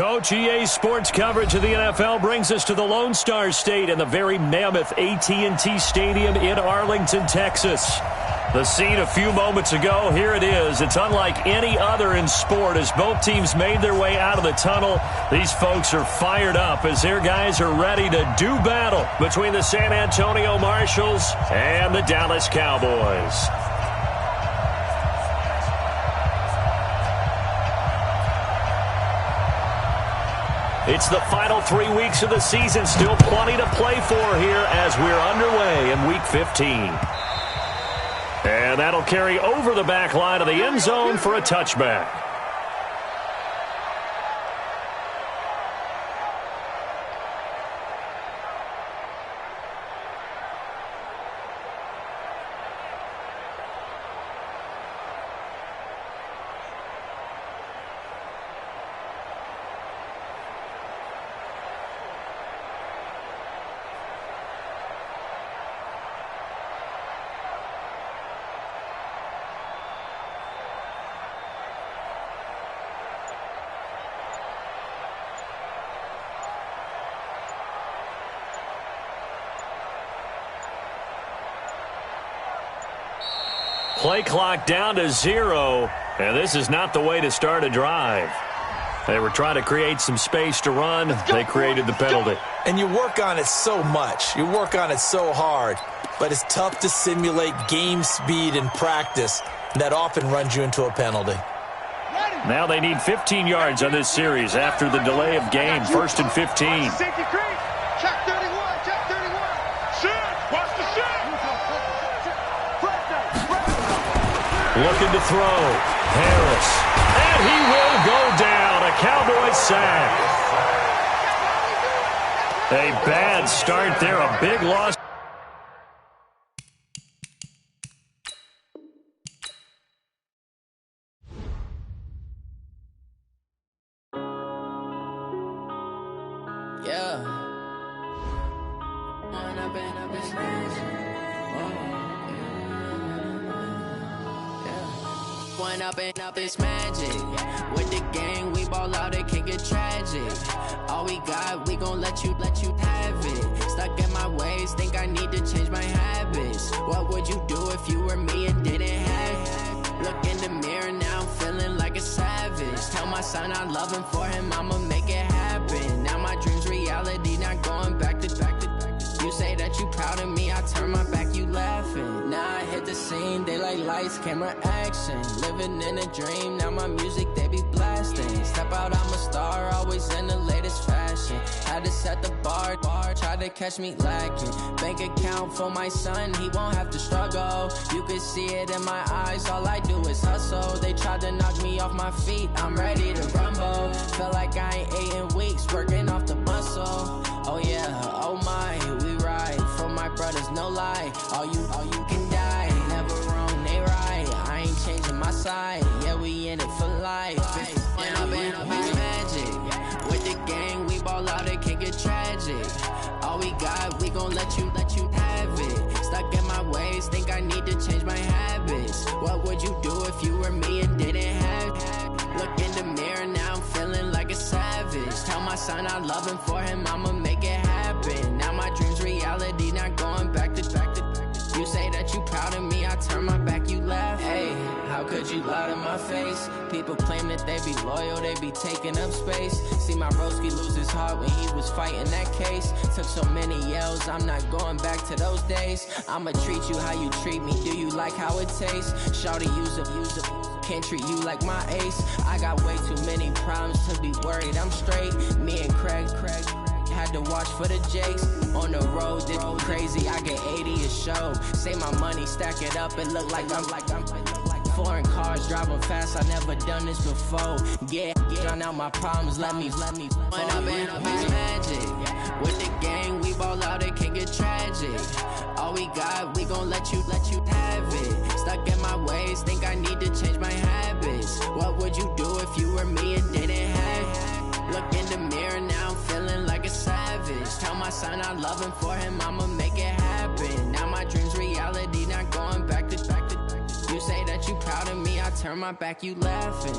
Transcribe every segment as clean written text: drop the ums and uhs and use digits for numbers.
Coach, EA Sports coverage of the NFL brings us to the Lone Star State and the very mammoth AT&T Stadium in Arlington, Texas. The scene a few moments ago, here it is. It's unlike any other in sport as both teams made their way out of the tunnel. These folks are fired up as their guys are ready to do battle between the San Antonio Marshals and the Dallas Cowboys. It's the final 3 weeks of the season. Still plenty to play for here as we're underway in Week 15. And that'll carry over the back line of the end zone for a touchback. Play clock down to 0, and this is not the way to start a drive. They were trying to create some space to run. They created the penalty. And you work on it so much. You work on it so hard. But it's tough to simulate game speed in practice. That often runs you into a penalty. Now they need 15 yards on this series after the delay of game. 1st and 15. Looking to throw. Harris. And he will go down. A Cowboys sack. A bad start there. A big loss. Up it's magic. With the gang, we ball out, it can get tragic. All we got, we gon' let you have it. Stuck in my ways, think I need to change my habits. What would you do if you were me and didn't have it? Look in the mirror, now I'm feeling like a savage. Tell my son I love him, for him I'ma make it happen. Now my dream's reality, not going back to. You say that you proud of me, I turn my back, you laughing. Now I hit the scene, they like lights, camera, action. Living in a dream, now my music, they be blasting. Step out, I'm a star, always in the latest fashion. Had to set the bar, try to catch me lacking. Bank account for my son, he won't have to struggle. You can see it in my eyes, all I do is hustle. They tried to knock me off my feet, I'm ready to rumble. Feel like I ain't ate in weeks, working off the muscle. Oh yeah, oh my, we ride for my brothers, no lie. All you can die, never wrong, they right. I ain't changing my side, yeah, we in it for life. And I've been magic. With the gang, we ball out, it can get tragic. All we got, we gon' let you have it. Stuck in my ways, think I need to change my habits. What would you do if you were me and didn't have it? Look in the mirror, now I'm feeling like a savage. Tell my son I love him, for him I'ma make it happen. Now my dream's reality, not going back to. You say that you proud of me, I turn my back, you laugh. Hey, how could you lie to my face? People claim that they be loyal, they be taking up space. See my broski lose his heart when he was fighting that case. Took so many yells, I'm not going back to those days. I'ma treat you how you treat me, do you like how it tastes? Shawty, use up, can't treat you like my ace. I got way too many problems to be worried, I'm straight. Me and Craig had to watch for the Jakes. On the road, this crazy, I get 80 a show. Save my money, stack it up, it look like I'm foreign cars, driving fast, I never done this before. Yeah, drown out my problems, let me When I've been magic. With the gang, we ball out, it can get tragic. All we got, we gon' let you have it. Stuck in my ways, think I need to change my habits. What would you do if you were me and didn't have it? Look in the mirror, now I'm feeling like a savage. Tell my son I love him, for him I'ma make it happen. Now my dream's reality, not going back to. You say that you proud of me, I turn my back, you laughing.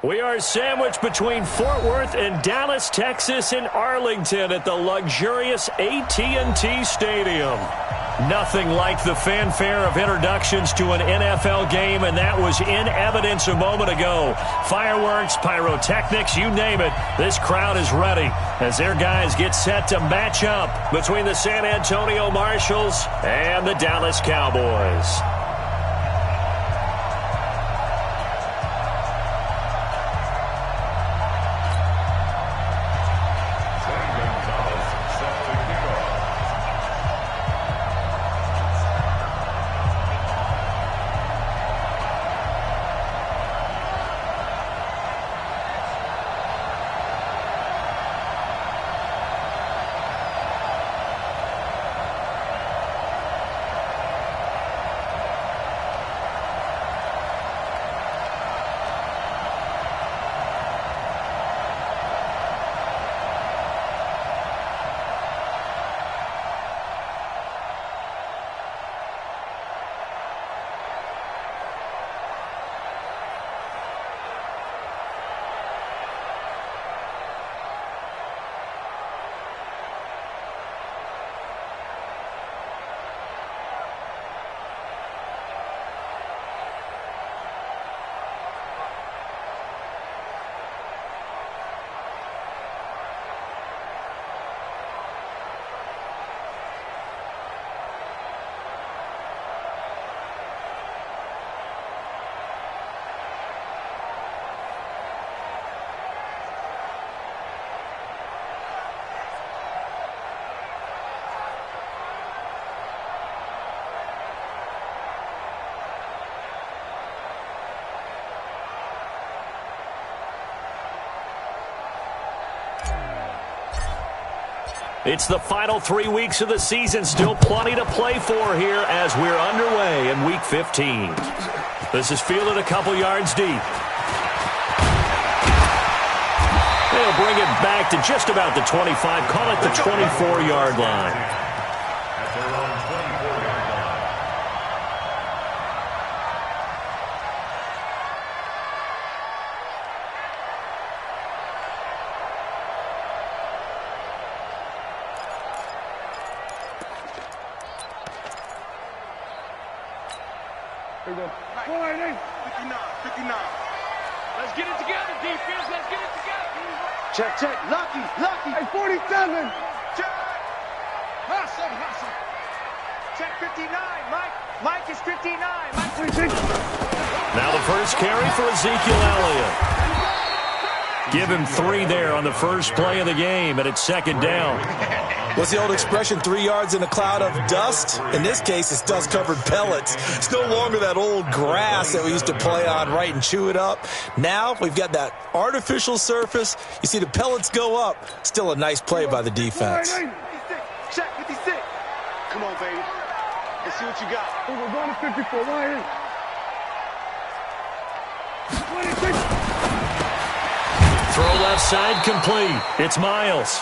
We are sandwiched between Fort Worth and Dallas, Texas, in Arlington at the luxurious AT&T Stadium. Nothing like the fanfare of introductions to an NFL game, and that was in evidence a moment ago. Fireworks, pyrotechnics, you name it. This crowd is ready as their guys get set to match up between the San Antonio Marshals and the Dallas Cowboys. It's the final 3 weeks of the season. Still plenty to play for here as we're underway in Week 15. This is fielded a couple yards deep. They'll bring it back to just about the 25. Call it the 24-yard line. Here we go. 59. Let's get it together, defense. Let's get it together. Check. Lucky. Hey, 47. Check. Hustle. Check 59. Mike is 59. Mike 26. Now the first carry for Ezekiel Elliott. Give him 3 there on the first play of the game, and it's second down. What's the old expression, 3 yards in a cloud of dust? In this case, it's dust-covered pellets. It's no longer that old grass that we used to play on, right, and chew it up. Now we've got that artificial surface. You see the pellets go up. Still a nice play by the defense. 56. Check 56. Come on, baby. Let's see what you got. We're going to 54. Right in. 26. Throw left side complete. It's Miles.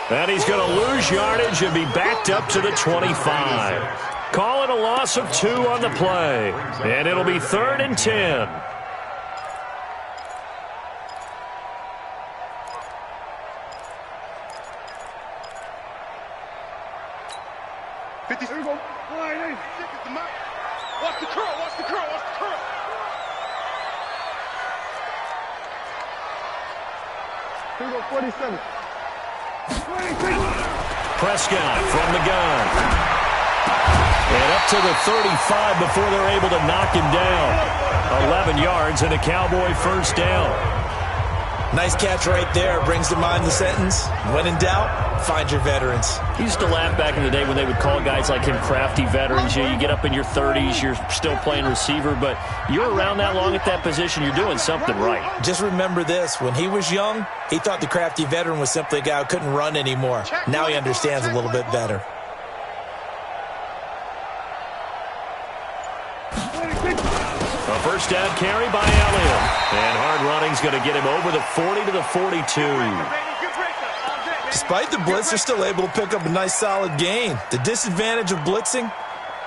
And he's going to lose yardage and be backed up to the 25. Call it a loss of 2 on the play. And it'll be 3rd and 10. Here we go. Watch the curl. Here we go, 47. Prescott from the gun. And up to the 35 before they're able to knock him down. 11 yards and a Cowboy first down. Nice catch right there. Brings to mind the sentence, when in doubt, find your veterans. He used to laugh back in the day when they would call guys like him crafty veterans. You get up in your 30s, you're still playing receiver, but you're around that long at that position, you're doing something right. Just remember this. When he was young, he thought the crafty veteran was simply a guy who couldn't run anymore. Now he understands a little bit better. A first down carry by Elliott. And hard running's going to get him over the 40 to the 42. Despite the blitz, they're still able to pick up a nice solid gain. The disadvantage of blitzing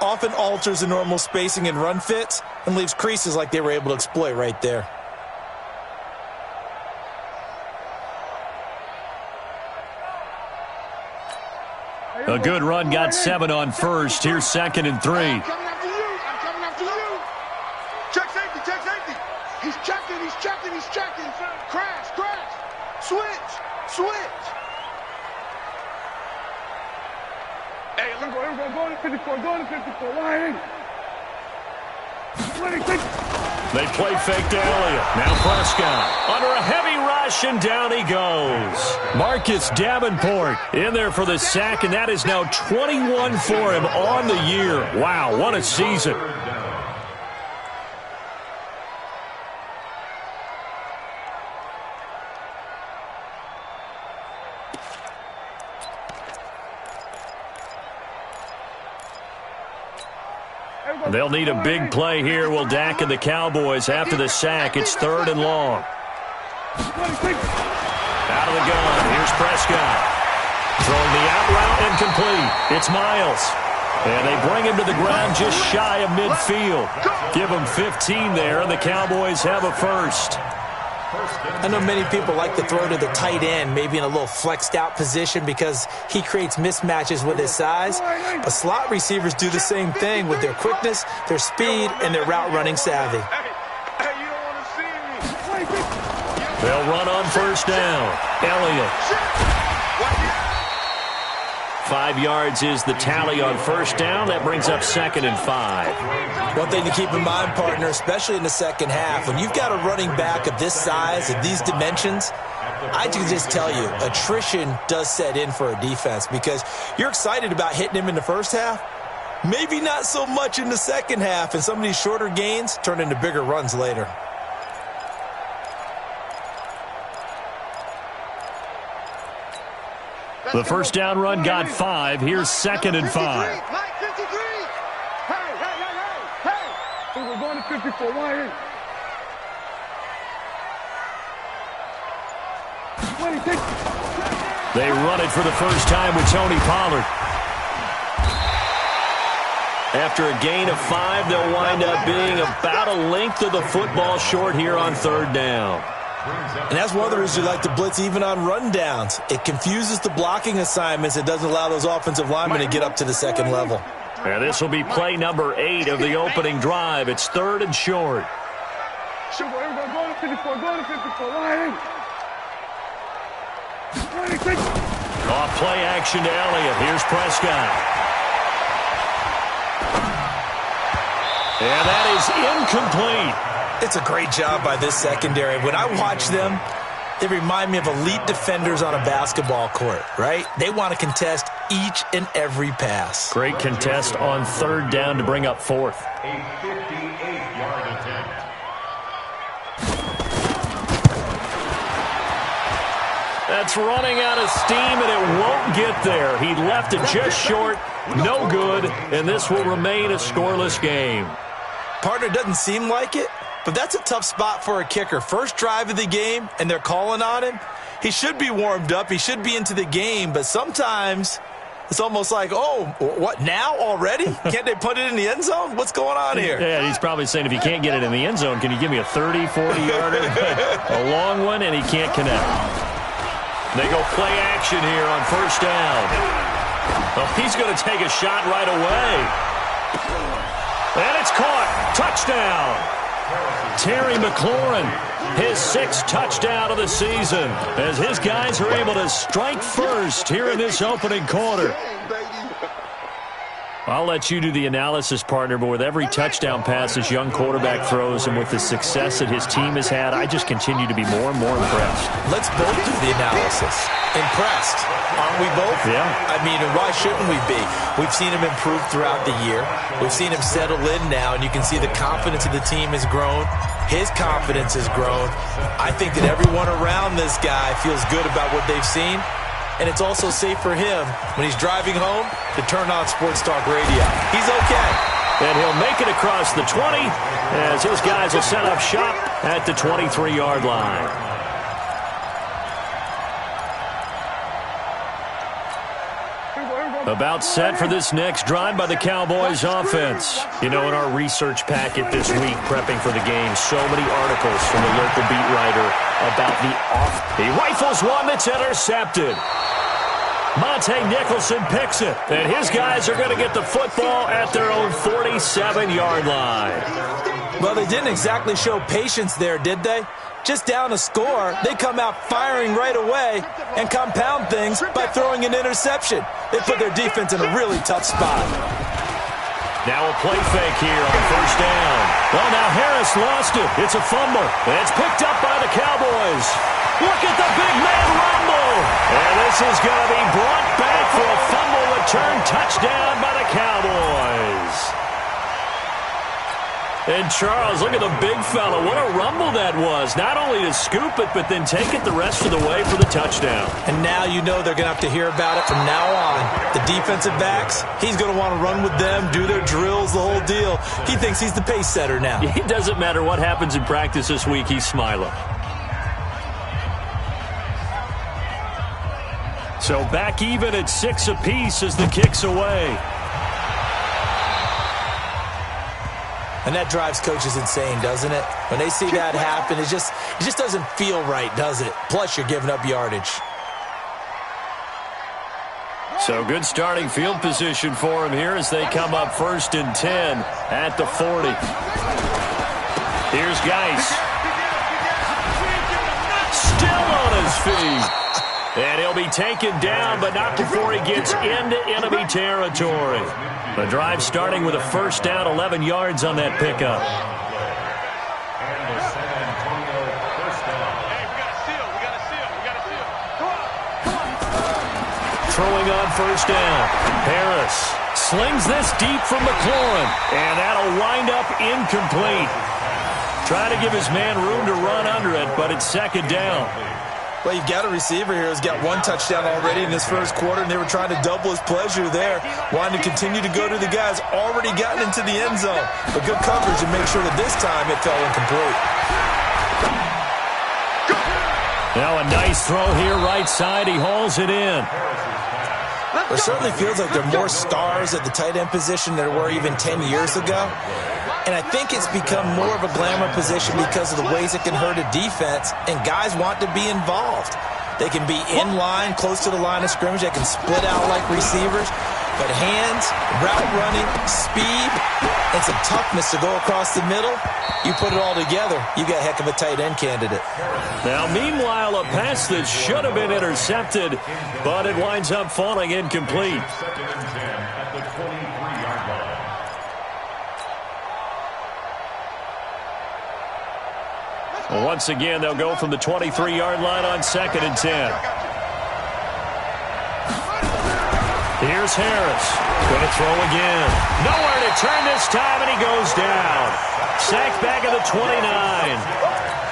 often alters the normal spacing and run fits and leaves creases like they were able to exploit right there. A good run, got 7 on first. Here's 2nd and 3. I'm coming after you. I'm coming after you. Check safety, check safety. He's checking, he's checking, he's checking. Crash, crash. Switch, switch. Hey, look, go to 54, go to 54. Why? They play fake to Elliott. Now Prescott under a heavy rush, and down he goes. Marcus Davenport in there for the sack, and that is now 21 for him on the year. Wow, what a season. They'll need a big play here. Will Dak and the Cowboys after the sack. It's 3rd and long. Out of the gun. Here's Prescott. Throwing the out route and complete. It's Miles. And they bring him to the ground just shy of midfield. Give him 15 there, and the Cowboys have a first. I know many people like to throw to the tight end, maybe in a little flexed out position because he creates mismatches with his size. But slot receivers do the same thing with their quickness, their speed, and their route running savvy. They'll run on first down. Elliott. 5 yards is the tally on first down. That brings up 2nd and 5. One thing to keep in mind, partner, especially in the second half, when you've got a running back of this size, of these dimensions, I can just tell you, attrition does set in for a defense because you're excited about hitting him in the first half. Maybe not so much in the second half, and some of these shorter gains turn into bigger runs later. The first down run got 5. Here's 2nd and 5. Mike, 53. Hey. We're going to 54. Why? They run it for the first time with Tony Pollard. After a gain of 5, they'll wind up being about a length of the football short here on 3rd down. And that's one of the reasons you like to blitz even on rundowns. It confuses the blocking assignments. It doesn't allow those offensive linemen to get up to the second level. And this will be play number 8 of the opening drive. It's 3rd and short. Go to 54. Off play action to Elliott. Here's Prescott. And that is incomplete. It's a great job by this secondary. When I watch them, they remind me of elite defenders on a basketball court, right? They want to contest each and every pass. Great contest on 3rd down to bring up 4th. A 58-yard attempt. That's running out of steam, and it won't get there. He left it just short. No good, and this will remain a scoreless game. Partner, doesn't seem like it, but that's a tough spot for a kicker. First drive of the game, and they're calling on him. He should be warmed up. He should be into the game, but sometimes it's almost like, oh, what, now already? Can't they put it in the end zone? What's going on here? Yeah, he's probably saying, if you can't get it in the end zone, can you give me a 30, 40-yarder? A long one, and he can't connect. They go play action here on first down. Oh, he's going to take a shot right away. And it's caught. Touchdown. Terry McLaurin, his 6th touchdown of the season, as his guys are able to strike first here in this opening quarter. I'll let you do the analysis, partner, but with every touchdown pass this young quarterback throws and with the success that his team has had, I just continue to be more and more impressed. Let's both do the analysis. Impressed. Aren't we both? Yeah. I mean, and why shouldn't we be? We've seen him improve throughout the year. We've seen him settle in now, and you can see the confidence of the team has grown. His confidence has grown. I think that everyone around this guy feels good about what they've seen. And it's also safe for him when he's driving home to turn on Sports Talk Radio. He's okay. And he'll make it across the 20 as his guys will set up shop at the 23-yard line. About set for this next drive by the Cowboys offense. You know, in our research packet this week, prepping for the game, so many articles from the local beat writer about the off. He rifles one that's intercepted. Monte Nicholson picks it, and his guys are going to get the football at their own 47-yard line. Well, they didn't exactly show patience there, did they? Just down a score, they come out firing right away and compound things by throwing an interception. They put their defense in a really tough spot. Now a play fake here on first down. Well, now Harris lost it. It's a fumble. And it's picked up by the Cowboys. Look at the big man rumble. And this is going to be brought back for a fumble return touchdown by the Cowboys. And Charles, look at the big fella. What a rumble that was. Not only to scoop it, but then take it the rest of the way for the touchdown. And now you know they're going to have to hear about it from now on. The defensive backs, he's going to want to run with them, do their drills, the whole deal. He thinks he's the pace setter now. It doesn't matter what happens in practice this week, he's smiling. So back even at 6 apiece as the kick's away. And that drives coaches insane, doesn't it? When they see that happen, it just doesn't feel right, does it? Plus, you're giving up yardage. So good starting field position for him here as they come up 1st and 10 at the 40. Here's Geis. Still on his feet. And he'll be taken down, but not before he gets into enemy territory. The drive starting with a first down, 11 yards on that pickup. Throwing on first down. Harris slings this deep from McLaurin, and that'll wind up incomplete. Trying to give his man room to run under it, but it's 2nd down. Well, you've got a receiver here who's got 1 touchdown already in this first quarter, and they were trying to double his pleasure there, wanting to continue to go to the guys already gotten into the end zone. But good coverage and make sure that this time it fell incomplete. Now a nice throw here right side. He hauls it in. It certainly feels like there are more stars at the tight end position than there were even 10 years ago. And I think it's become more of a glamour position because of the ways it can hurt a defense, and guys want to be involved. They can be in line, close to the line of scrimmage. They can split out like receivers. But hands, route running, speed, and some toughness to go across the middle, you put it all together, you got a heck of a tight end candidate. Now, meanwhile, a pass that should have been intercepted, but it winds up falling incomplete. Well, once again, they'll go from the 23-yard line on 2nd and 10. Here's Harris. Going to throw again. Nowhere to turn this time, and he goes down. Sacked back at the 29.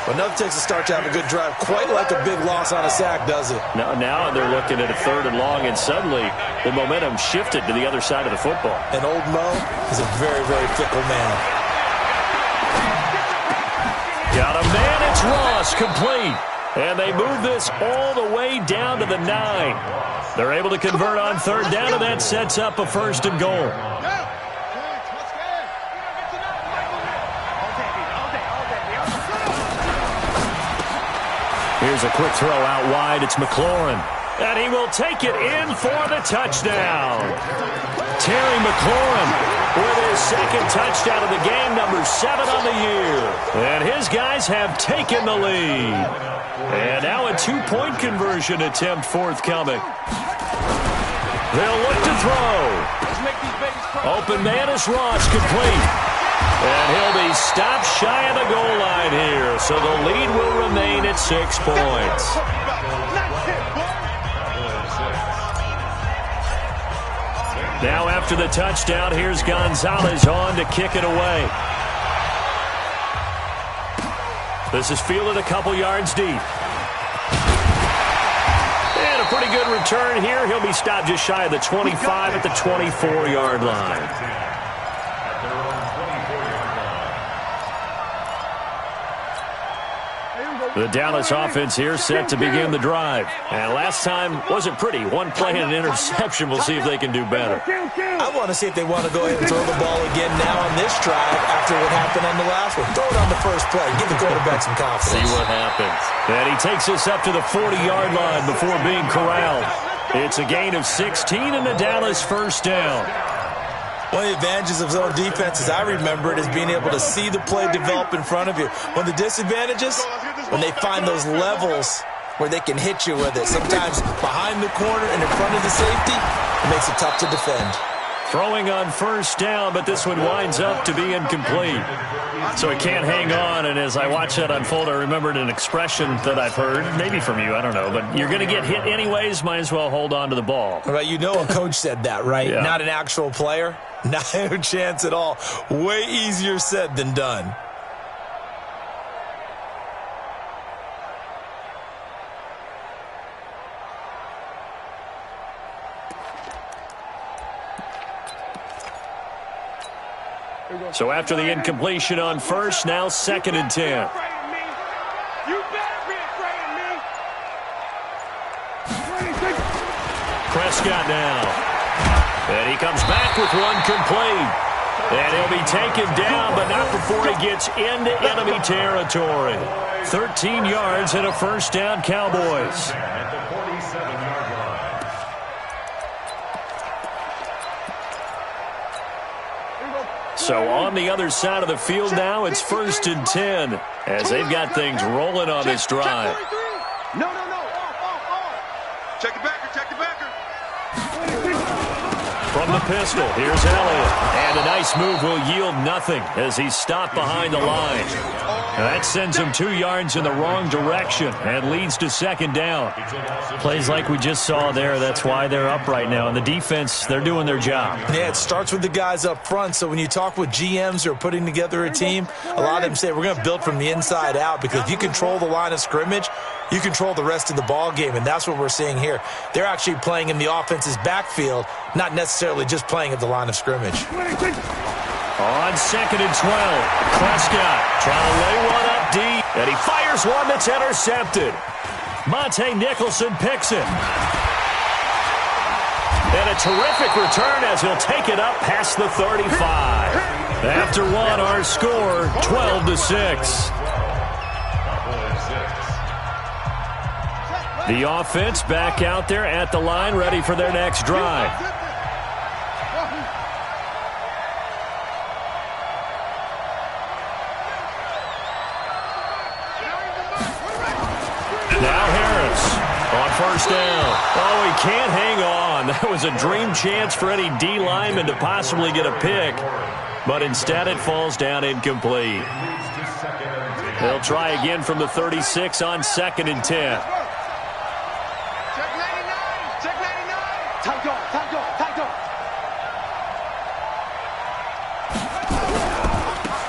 Well, enough takes to start to have a good drive. Quite like a big loss on a sack, does it? Now they're looking at a 3rd and long, and suddenly the momentum shifted to the other side of the football. And old Mo is a very, very fickle man. Got a man, it's Ross, complete. And they move this all the way down to the 9. They're able to convert on 3rd down, and that sets up a 1st and goal. Here's a quick throw out wide. It's McLaurin. And he will take it in for the touchdown. Terry McLaurin with his 2nd touchdown of the game, number 7 on the year. And his guys have taken the lead. And now a 2-point conversion attempt forthcoming. They'll look to throw. Open man is Ross, complete. And he'll be stopped shy of the goal line here. So the lead will remain at 6 points. Now after the touchdown, here's Gonzalez on to kick it away. This is fielded a couple yards deep. And a pretty good return here. He'll be stopped just shy of the 25 at the 24-yard line. The Dallas offense here set to begin the drive. And last time wasn't pretty. One play and an interception. We'll see if they can do better. I want to see if they want to go ahead and throw the ball again now on this drive after what happened on the last one. Throw it on the first play. Give the quarterback some confidence. See what happens. And he takes us up to the 40-yard line before being corralled. It's a gain of 16 and the Dallas first down. One of the advantages of zone defense, as I remember it, is being able to see the play develop in front of you. One of the disadvantages, when they find those levels where they can hit you with it. Sometimes behind the corner and in front of the safety, it makes it tough to defend. Throwing on first down, but this one winds up to be incomplete. So he can't hang on, and as I watch that unfold, I remembered an expression that I've heard, maybe from you, I don't know, but you're going to get hit anyways, might as well hold on to the ball. Right, you know a coach said that, right? Yeah. Not an actual player. Not a chance at all. Way easier said than done. So after the incompletion on first, now 2nd and 10. You better be afraid of me. Prescott now. And he comes back with one complete. And he'll be taken down, but not before he gets into enemy territory. 13 yards and a first down, Cowboys. At the 47-yard line. So on the other side of the field now, it's 1st and 10 as they've got things rolling on this drive. No. Off. Check the backer. From the pistol, here's Elliott. And a nice move will yield nothing as he's stopped behind the line. That sends him 2 yards in the wrong direction and leads to 2nd down. Plays like we just saw there, that's why they're up right now. And the defense, they're doing their job. Yeah, it starts with the guys up front. So when you talk with GMs who are putting together a team, a lot of them say we're going to build from the inside out, because if you control the line of scrimmage, you control the rest of the ball game, and that's what we're seeing here. They're actually playing in the offense's backfield, not necessarily just playing at the line of scrimmage. On 2nd and 12, Prescott trying to lay one up deep, and he fires one that's intercepted. Monte Nicholson picks it. And a terrific return as he'll take it up past the 35. After one, our score, 12-6. The offense back out there at the line, ready for their next drive. Now Harris on first down. Oh, he can't hang on. That was a dream chance for any D lineman to possibly get a pick, but instead it falls down incomplete. They'll try again from the 36 on 2nd and 10.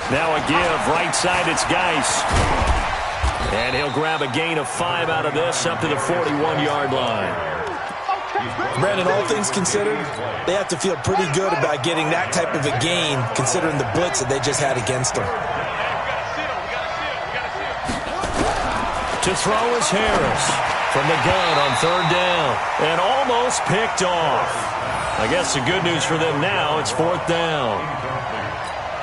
Now a give, right side, it's Geis. And he'll grab a gain of 5 out of this up to the 41-yard line. Brandon, all things considered, they have to feel pretty good about getting that type of a gain, considering the blitz that they just had against them. To throw is Harris from the gun on 3rd down. And almost picked off. I guess the good news for them now, it's 4th down.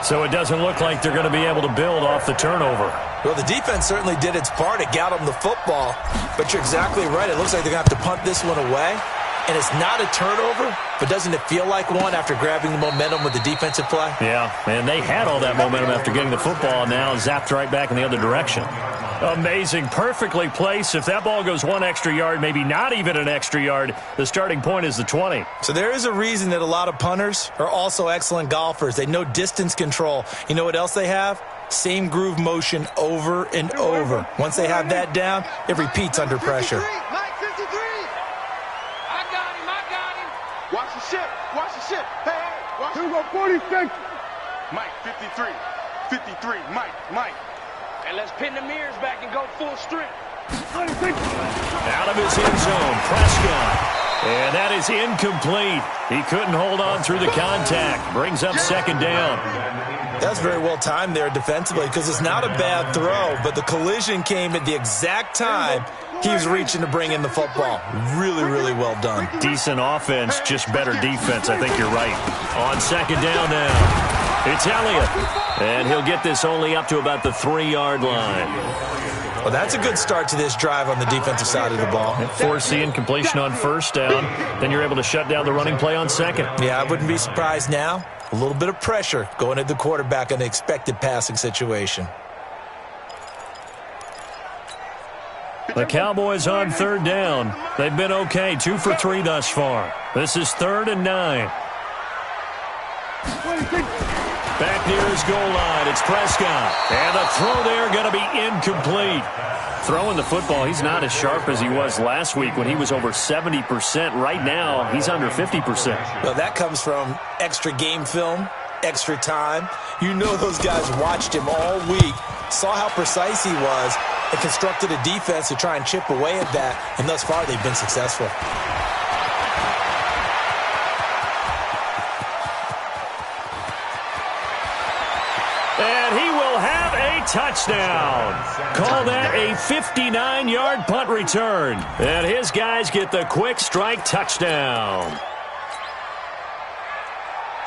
So it doesn't look like they're going to be able to build off the turnover. Well, the defense certainly did its part. It got them the football. But you're exactly right. It looks like they're going to have to punt this one away. And it's not a turnover, but doesn't it feel like one after grabbing the momentum with the defensive play? Yeah, and they had all that momentum after getting the football, and now zapped right back in the other direction. Amazing, perfectly placed. If that ball goes 1 extra yard, maybe not even an extra yard, the starting point is the 20. So there is a reason that a lot of punters are also excellent golfers. They know distance control. You know what else they have? Same groove motion over and over. Once they have that down, it repeats under pressure. Mike 53. I got him. Watch the ship. Hey, watch it. Here we go, 46. Mike 53. 53. Mike. And let's pin the mirrors back and go full strength. Out of his end zone, Prescott. And that is incomplete. He couldn't hold on through the contact. Brings up 2nd down. That's very well timed there defensively, because it's not a bad throw, but the collision came at the exact time he was reaching to bring in the football. Really, really well done. Decent offense, just better defense. I think you're right. On 2nd down now, it's Elliott. And he'll get this only up to about the 3-yard line. Well, that's a good start to this drive on the defensive side of the ball. And foreseeing completion on first down, then you're able to shut down the running play on second. Yeah, I wouldn't be surprised now. A little bit of pressure going at the quarterback in the expected passing situation. The Cowboys on third down. They've been okay, 2 for 3 thus far. This is 3rd and 9. Back near his goal line, it's Prescott. And the throw there going to be incomplete. Throwing the football, he's not as sharp as he was last week when he was over 70%. Right now, he's under 50%. Well, that comes from extra game film, extra time. You know those guys watched him all week, saw how precise he was, and constructed a defense to try and chip away at that, and thus far they've been successful. And he will have a touchdown. Call that a 59-yard punt return. And his guys get the quick strike touchdown.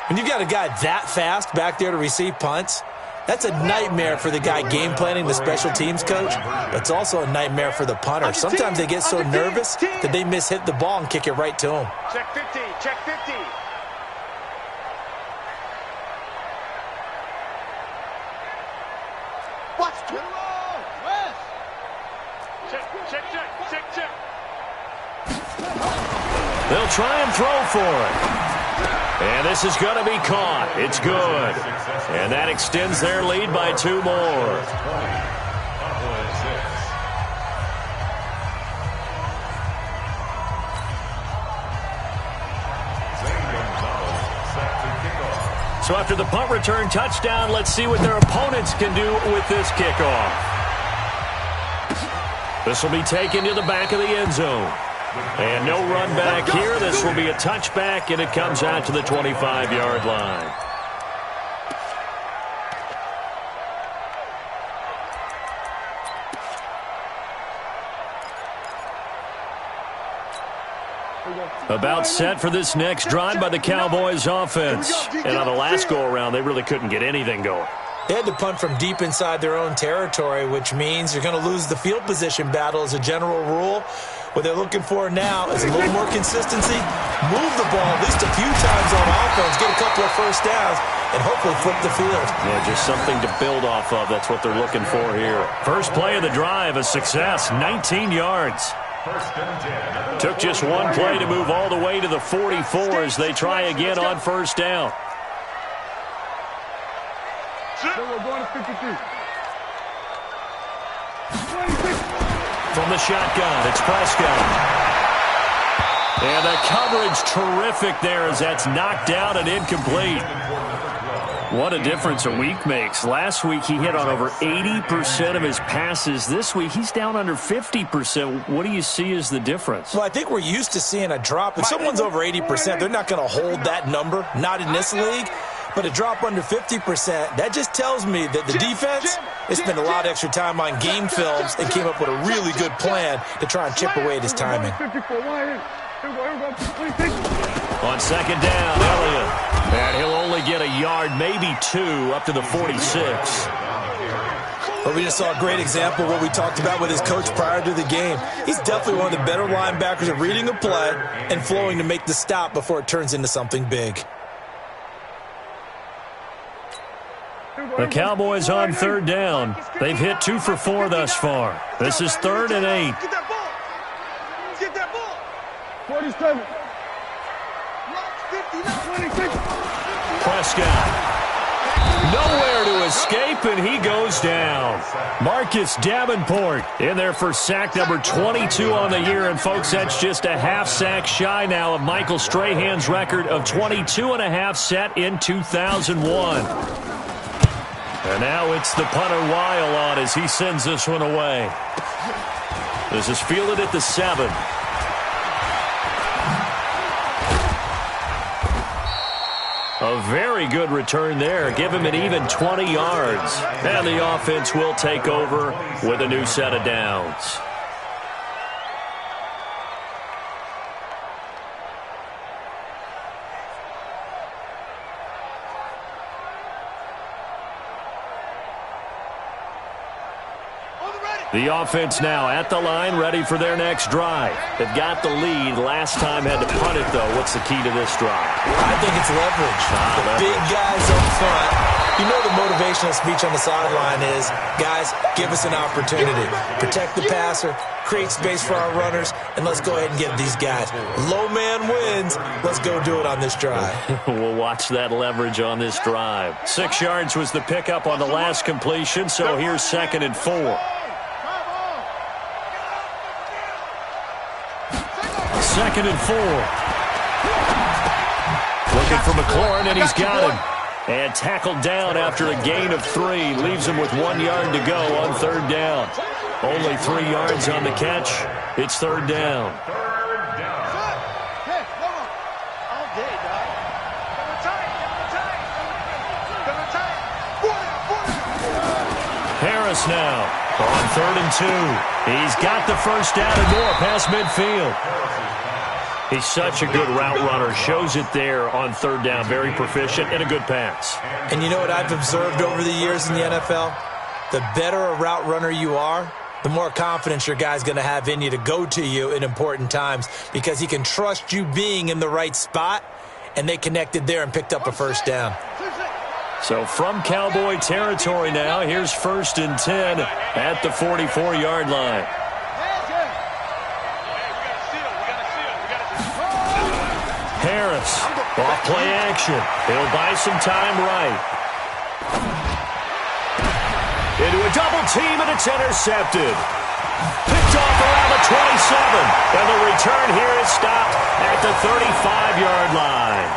When you've got a guy that fast back there to receive punts, that's a nightmare for the guy game planning, the special teams coach. But it's also a nightmare for the punter. Sometimes they get so nervous that they miss-hit the ball and kick it right to him. Check 50, check 50. Watch. Check. They'll try and throw for it. And this is going to be caught. It's good. And that extends their lead by 2 more. So after the punt return touchdown, let's see what their opponents can do with this kickoff. This will be taken to the back of the end zone. And no run back here. This will be a touchback, and it comes out to the 25-yard line. About set for this next drive by the Cowboys offense. And on the last go-around, they really couldn't get anything going. They had to punt from deep inside their own territory, which means you're going to lose the field position battle as a general rule. What they're looking for now is a little more consistency, move the ball at least a few times on offense, get a couple of first downs, and hopefully flip the field. Yeah, just something to build off of. That's what they're looking for here. First play of the drive, a success, 19 yards. Took just one play to move all the way to the 44 as they try again on first down. We're going to 53. From the shotgun, it's Prescott. And the coverage terrific there as that's knocked down and incomplete. What a difference a week makes. Last week he hit on over 80% of his passes. This week he's down under 50%. What do you see as the difference? Well, I think we're used to seeing a drop. If someone's over 80%, they're not going to hold that number, not in this league. But a drop under 50%, that just tells me that the defense, they spent a lot of extra time on game films and came up with a really good plan to try and chip away at his timing. On second down, Elliott. And he'll only get a yard, maybe 2, up to the 46. But we just saw a great example of what we talked about with his coach prior to the game. He's definitely one of the better linebackers at reading a play and flowing to make the stop before it turns into something big. The Cowboys on third down. They've hit 2 for 4 thus far. This is 3rd and 8. Get that ball. Get that ball. 47. 59. Prescott. Nowhere to escape, and he goes down. Marcus Davenport in there for sack number 22 on the year. And, folks, that's just a half sack shy now of Michael Strahan's record of 22.5 set in 2001. And now it's the punter Weil on as he sends this one away. This is fielded at the 7. A very good return there. Give him an even 20 yards. And the offense will take over with a new set of downs. On the ready. The offense now at the line, ready for their next drive. They've got the lead. Last time had to punt it, though. What's the key to this drive? I think it's leverage. The big guys up front. You know the motivational speech on the sideline is, guys, give us an opportunity. Protect the passer, create space for our runners, and let's go ahead and get these guys. Low man wins. Let's go do it on this drive. We'll watch that leverage on this drive. 6 yards was the pickup on the last completion, so here's 2nd and 4. 2nd and 4. Looking for McLaurin, and he's got him. And tackled down after a gain of 3. Leaves him with 1 yard to go on 3rd down. Only 3 yards on the catch. It's 3rd down. Harris now on 3rd and 2. He's got the first down and more past midfield. He's such a good route runner. Shows it there on 3rd down. Very proficient and a good pass. And you know what I've observed over the years in the NFL? The better a route runner you are, the more confidence your guy's going to have in you to go to you in important times because he can trust you being in the right spot, and they connected there and picked up a first down. So from Cowboy territory now, here's 1st and 10 at the 44-yard line. Harris, off play action. He'll buy some time right. Into a double team, and it's intercepted. Picked off around the 27. And the return here is stopped at the 35-yard line.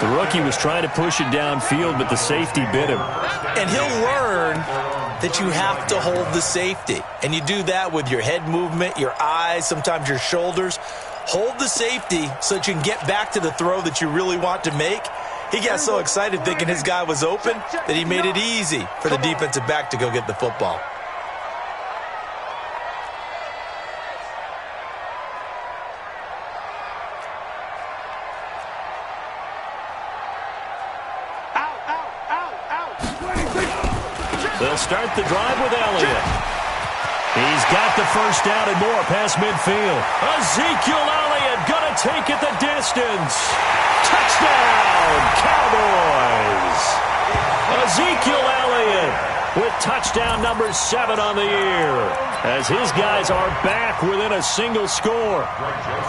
The rookie was trying to push it downfield, but the safety bit him. And he'll learn that you have to hold the safety. And you do that with your head movement, your eyes, sometimes your shoulders. Hold the safety so that you can get back to the throw that you really want to make. He got so excited thinking his guy was open that he made it easy for the defensive back to go get the football. They'll start the drive with Elliott. He's got the first down and more past midfield. Ezekiel Elliott gonna take it the distance. Touchdown, Cowboys! Ezekiel Elliott with touchdown number 7 on the year, as his guys are back within a single score.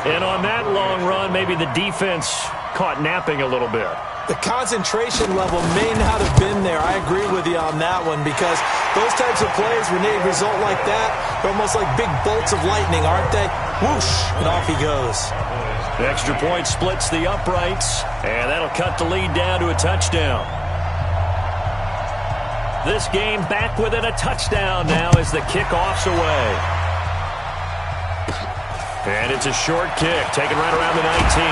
And on that long run, maybe the defense caught napping a little bit. The concentration level may not have been there. I agree with you on that one because those types of plays, when they result like that, they're almost like big bolts of lightning, aren't they? Whoosh, and off he goes. The extra point splits the uprights, and that'll cut the lead down to a touchdown. This game back within a touchdown now as the kickoff's away. And it's a short kick, taken right around the 19.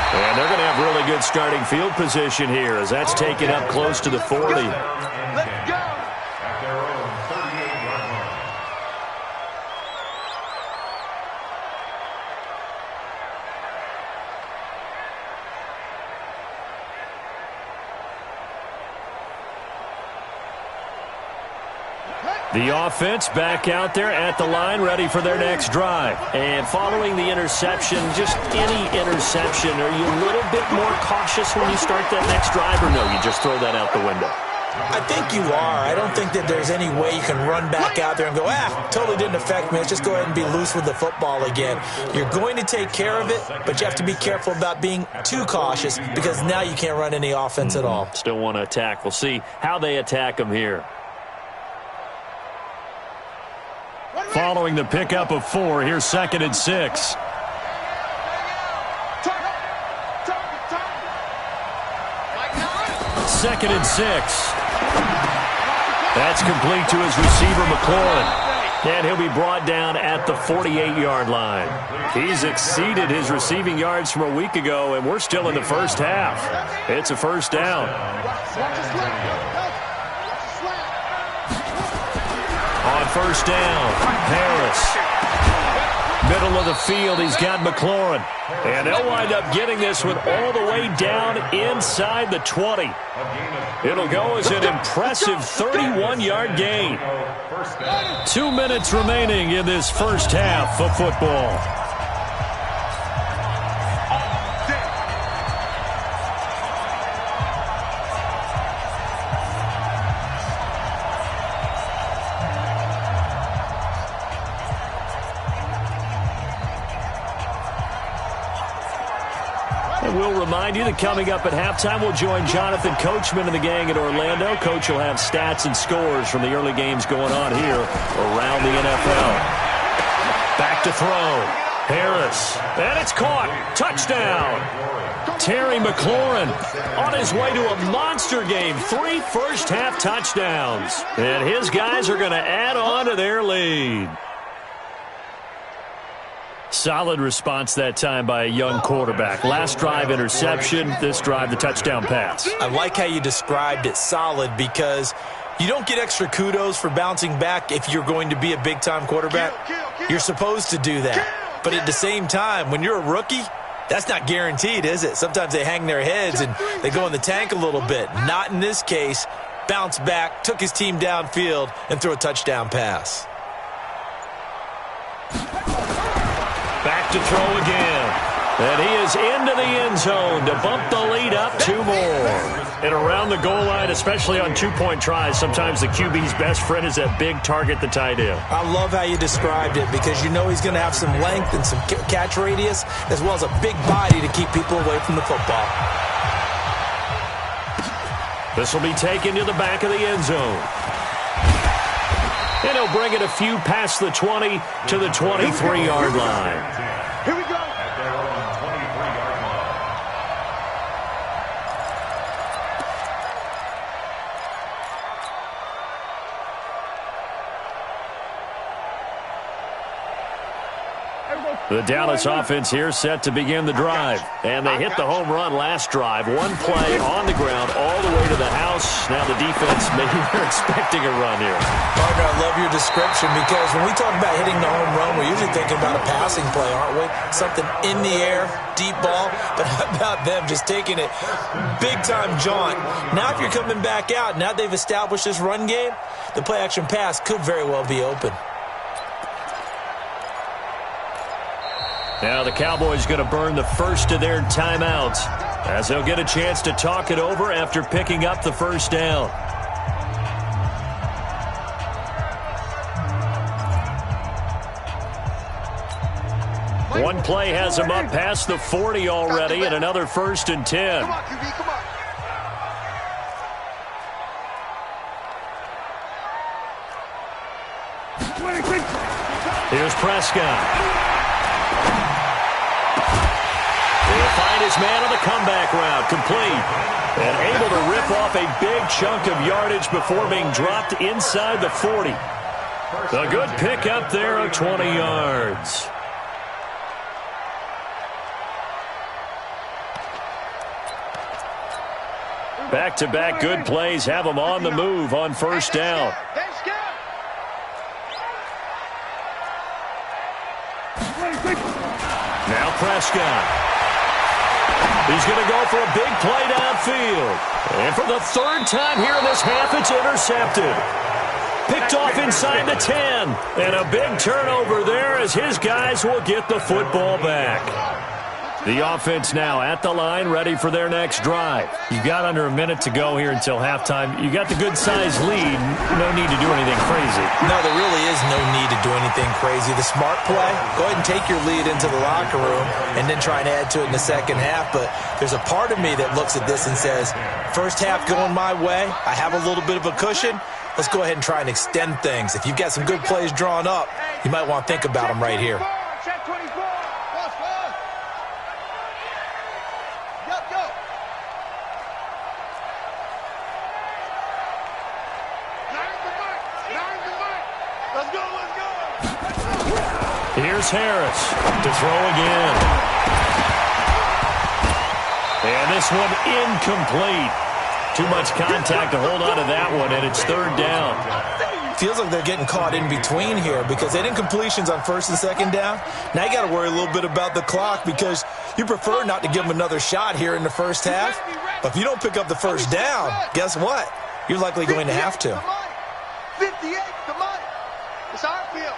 And they're going to have really good starting field position here as that's taken up close to the 40. Let's go. The offense back out there at the line, ready for their next drive. And following the interception, just any interception, are you a little bit more cautious when you start that next drive, or no, you just throw that out the window? I think you are. I don't think that there's any way you can run back out there and go, totally didn't affect me. Let's just go ahead and be loose with the football again. You're going to take care of it, but you have to be careful about being too cautious because now you can't run any offense at all. Still want to attack. We'll see how they attack them here. Following the pickup of 4, here's 2nd and 6. 2nd and 6. That's complete to his receiver, McLaurin. And he'll be brought down at the 48-yard line. He's exceeded his receiving yards from a week ago, and we're still in the first half. It's a first down. On first down, Harris. Middle of the field, he's got McLaurin. And they'll wind up getting this one all the way down inside the 20. It'll go as an impressive 31-yard gain. 2 minutes remaining in this first half of football. We'll remind you that coming up at halftime, we'll join Jonathan Coachman and the gang in Orlando. Coach will have stats and scores from the early games going on here around the NFL. Back to throw. Harris. And it's caught. Touchdown. Terry McLaurin on his way to a monster game. 3 first-half touchdowns. And his guys are going to add on to their lead. Solid response that time by a young quarterback. Last drive, interception. This drive, the touchdown pass. I like how you described it, solid, because you don't get extra kudos for bouncing back if you're going to be a big-time quarterback. You're supposed to do that. But at the same time, when you're a rookie, that's not guaranteed, is it? Sometimes they hang their heads and they go in the tank a little bit. Not in this case. Bounced back, took his team downfield, and threw a touchdown pass. Back to throw again. And he is into the end zone to bump the lead up 2 more. And around the goal line, especially on 2-point tries, sometimes the QB's best friend is that big target, the tight end. I love how you described it because you know he's going to have some length and some catch radius as well as a big body to keep people away from the football. This will be taken to the back of the end zone. And he'll bring it a few past the 20 to the 23-yard line. Here we go. At their own 23-yard line. The Dallas offense here set to begin the drive. And they hit the home run last drive. 1 play on the ground all the way to the house. Now the defense, maybe they're expecting a run here. Partner, I love your description because when we talk about hitting the home run, we're usually thinking about a passing play, aren't we? Something in the air, deep ball. But how about them just taking it big-time jaunt? Now if you're coming back out, now they've established this run game, the play-action pass could very well be open. Now the Cowboys going to burn the first of their timeouts as they'll get a chance to talk it over after picking up the first down. One play has him up past the 40 already and another 1st and 10. Come on, QB, come on. Here's Prescott. He'll find his man on the comeback route, complete. And able to rip off a big chunk of yardage before being dropped inside the 40. A good pickup there of 20 yards. Back-to-back good plays have them on the move on first down. Now Prescott. He's going to go for a big play downfield. And for the 3rd time here in this half, it's intercepted. Picked off inside the 10. And a big turnover there as his guys will get the football back. The offense now at the line, ready for their next drive. You've got under a minute to go here until halftime. You got the good-sized lead. No need to do anything crazy. No, there really is no need to do anything crazy. The smart play, go ahead and take your lead into the locker room and then try and add to it in the second half. But there's a part of me that looks at this and says, first half going my way, I have a little bit of a cushion. Let's go ahead and try and extend things. If you've got some good plays drawn up, you might want to think about them right here. Check 24. Here's Harris to throw again. And this one incomplete. Too much contact to hold on to that one, and it's 3rd down. feels like they're getting caught in between here because they didn't completions on first and second down. Now you got to worry a little bit about the clock because you prefer not to give them another shot here in the first half. But if you don't pick up the first down, guess what? You're likely going to have to. 58 to Mike. It's our field.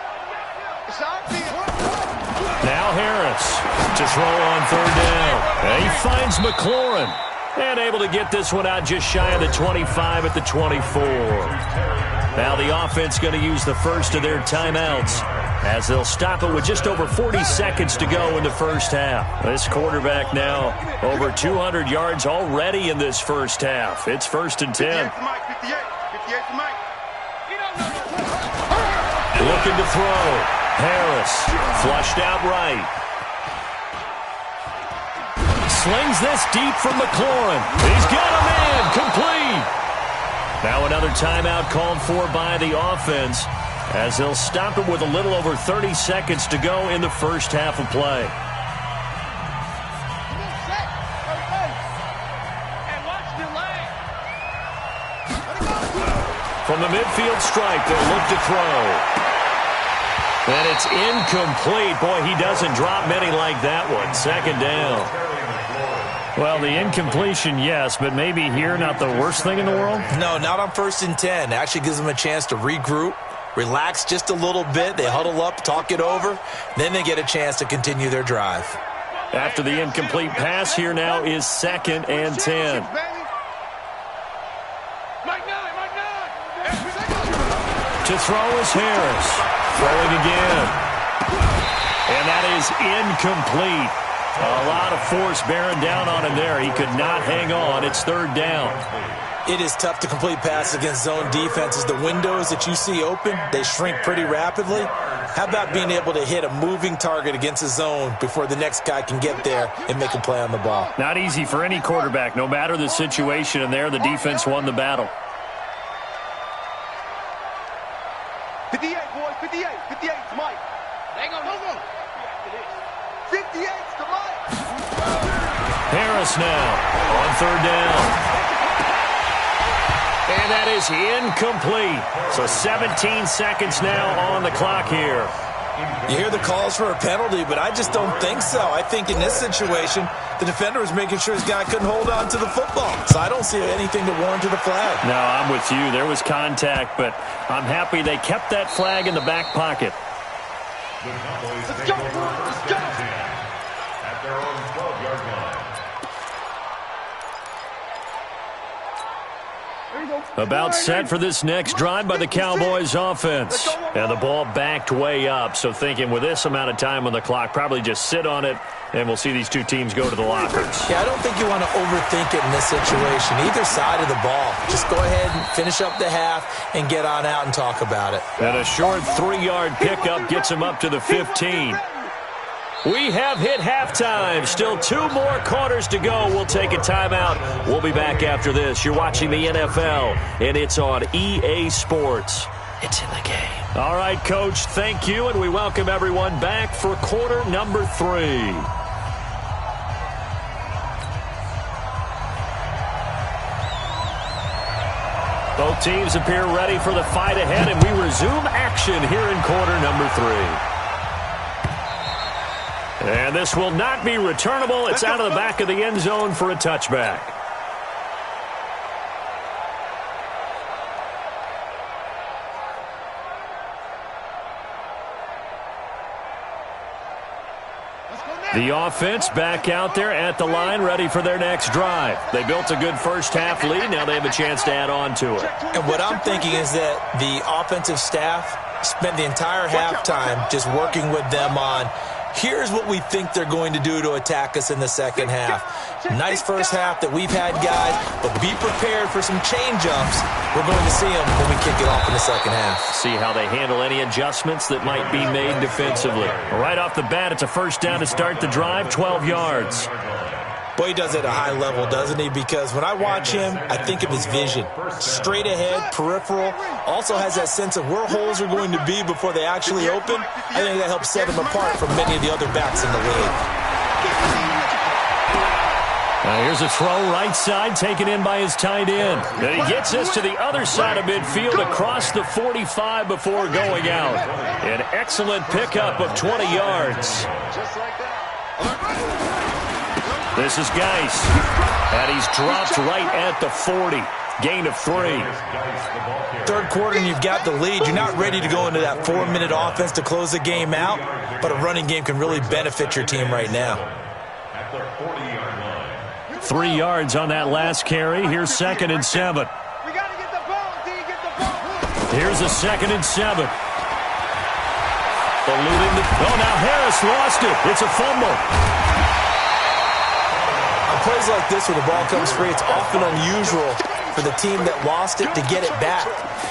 It's our field. Now Harris to throw on third down. And he finds McLaurin. And able to get this one out just shy of the 25 at the 24. Now the offense going to use the first of their timeouts as they'll stop it with just over 40 seconds to go in the first half. This quarterback now over 200 yards already in this first half. It's 1st and 10. 58 to Mike. Looking to throw. Harris flushed out right. Slings this deep from McLaurin. He's got a man. Complete. Now another timeout called for by the offense as they'll stop it with a little over 30 seconds to go in the first half of play. From the midfield stripe, they'll look to throw. And it's incomplete. Boy, he doesn't drop many like that one. 2nd down. Well, the incompletion, yes, but maybe here not the worst thing in the world? No, not on 1st and 10. It actually gives them a chance to regroup, relax just a little bit. They huddle up, talk it over. Then they get a chance to continue their drive. After the incomplete pass, here now is 2nd and 10. To throw is Harris. Throwing again. And that is incomplete. A lot of force bearing down on him there. He could not hang on. It's 3rd down. It is tough to complete passes against zone defenses. The windows that you see open, they shrink pretty rapidly. How about being able to hit a moving target against a zone before the next guy can get there and make a play on the ball? Not easy for any quarterback, no matter the situation. And there, the defense won the battle. 58, boys, 58. 58 to Mike. Hang on, 58 to Mike. Harris now on 3rd down. And that is incomplete. So 17 seconds now on the clock here. You hear the calls for a penalty, but I just don't think so. I think in this situation, the defender was making sure his guy couldn't hold on to the football. So I don't see anything to warrant a flag. No, I'm with you. There was contact, but I'm happy they kept that flag in the back pocket. Let's go. At their own 12-yard line. About set for this next drive by the Cowboys offense. And the ball backed way up, so thinking with this amount of time on the clock, probably just sit on it, and we'll see these two teams go to the lockers. Yeah, I don't think you want to overthink it in this situation. Either side of the ball. Just go ahead and finish up the half and get on out and talk about it. And a short 3-yard pickup gets him up to the 15. We have hit halftime. Still 2 more quarters to go. We'll take a timeout. We'll be back after this. You're watching the NFL, and it's on EA Sports. It's in the game. All right, Coach, thank you, and we welcome everyone back for quarter number 3. Both teams appear ready for the fight ahead, and we resume action here in quarter number 3. And this will not be returnable. It's out of the back of the end zone for a touchback. The offense back out there at the line, ready for their next drive. They built a good first half lead. Now they have a chance to add on to it. And what I'm thinking is that the offensive staff spent the entire halftime just working with them on, here's what we think they're going to do to attack us in the second half. Nice first half that we've had, guys, but be prepared for some change-ups. We're going to see them when we kick it off in the second half. See how they handle any adjustments that might be made defensively. Right off the bat, it's a first down to start the drive, 12 yards. Boy, he does it at a high level, doesn't he? Because when I watch him, I think of his vision. Straight ahead, peripheral. Also has that sense of where holes are going to be before they actually open. I think that helps set him apart from many of the other backs in the league. Here's a throw right side taken in by his tight end. And he gets this to the other side of midfield across the 45 before going out. An excellent pickup of 20 yards. This is Geis. And he's dropped right at the 40. Gain of 3. Third quarter and you've got the lead. You're not ready to go into that 4-minute offense to close the game out, but a running game can really benefit your team right now. 3 yards on that last carry. Here's 2nd and 7. We got to get the ball. D, get the ball. Here's a 2nd and 7. Eluding the... Oh, now Harris lost it. It's a fumble. On plays like this where the ball comes free, it's often unusual for the team that lost it to get it back,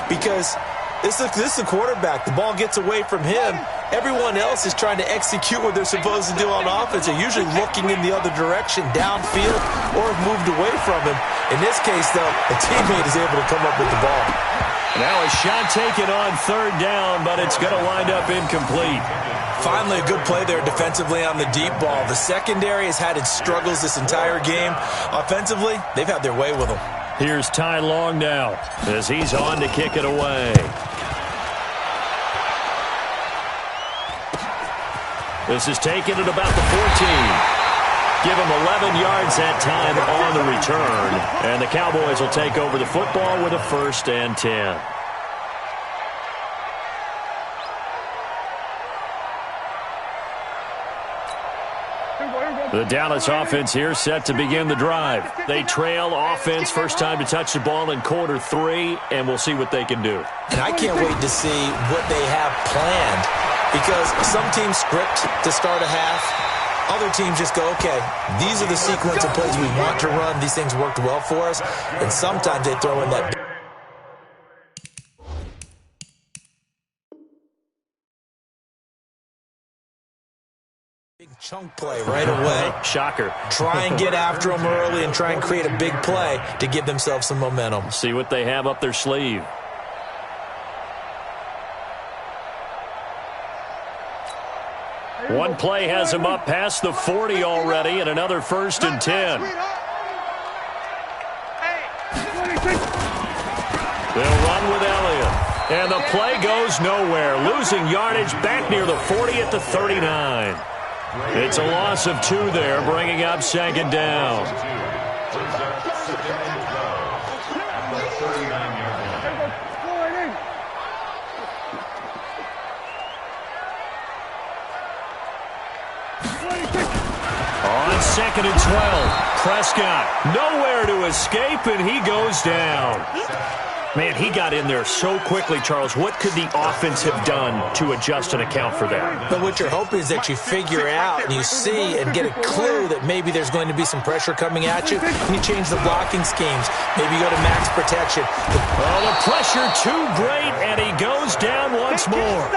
because this is the quarterback. The ball gets away from him. Everyone else is trying to execute what they're supposed to do on offense. They're usually looking in the other direction, downfield, or have moved away from him. In this case, though, a teammate is able to come up with the ball. Now a shot taken on 3rd down, but it's going to wind up incomplete. Finally, a good play there defensively on the deep ball. The secondary has had its struggles this entire game. Offensively, they've had their way with them. Here's Ty Long now as he's on to kick it away. This is taken at about the 14. Give him 11 yards that time on the return. And the Cowboys will take over the football with a 1st and 10. The Dallas offense here set to begin the drive. They trail offense, first time to touch the ball in quarter 3, and we'll see what they can do. And I can't wait to see what they have planned, because some teams script to start a half. Other teams just go, okay, these are the sequence of plays we want to run. These things worked well for us. And sometimes they throw in that big chunk play right away. Shocker. Try and get after them early and try and create a big play to give themselves some momentum. See what they have up their sleeve. One play has him up past the 40 already, and another 1st and 10. They'll run with Elliott. And the play goes nowhere. Losing yardage back near the 40 at the 39. It's a loss of 2 there, bringing up 2nd down. On 2nd and 12, Prescott nowhere to escape, and he goes down. Man, he got in there so quickly, Charles. What could the offense have done to adjust and account for that? But what you're hoping is that you figure out and you see and get a clue that maybe there's going to be some pressure coming at you, and you change the blocking schemes. Maybe you go to max protection. Oh, the pressure too great, and he goes down once more.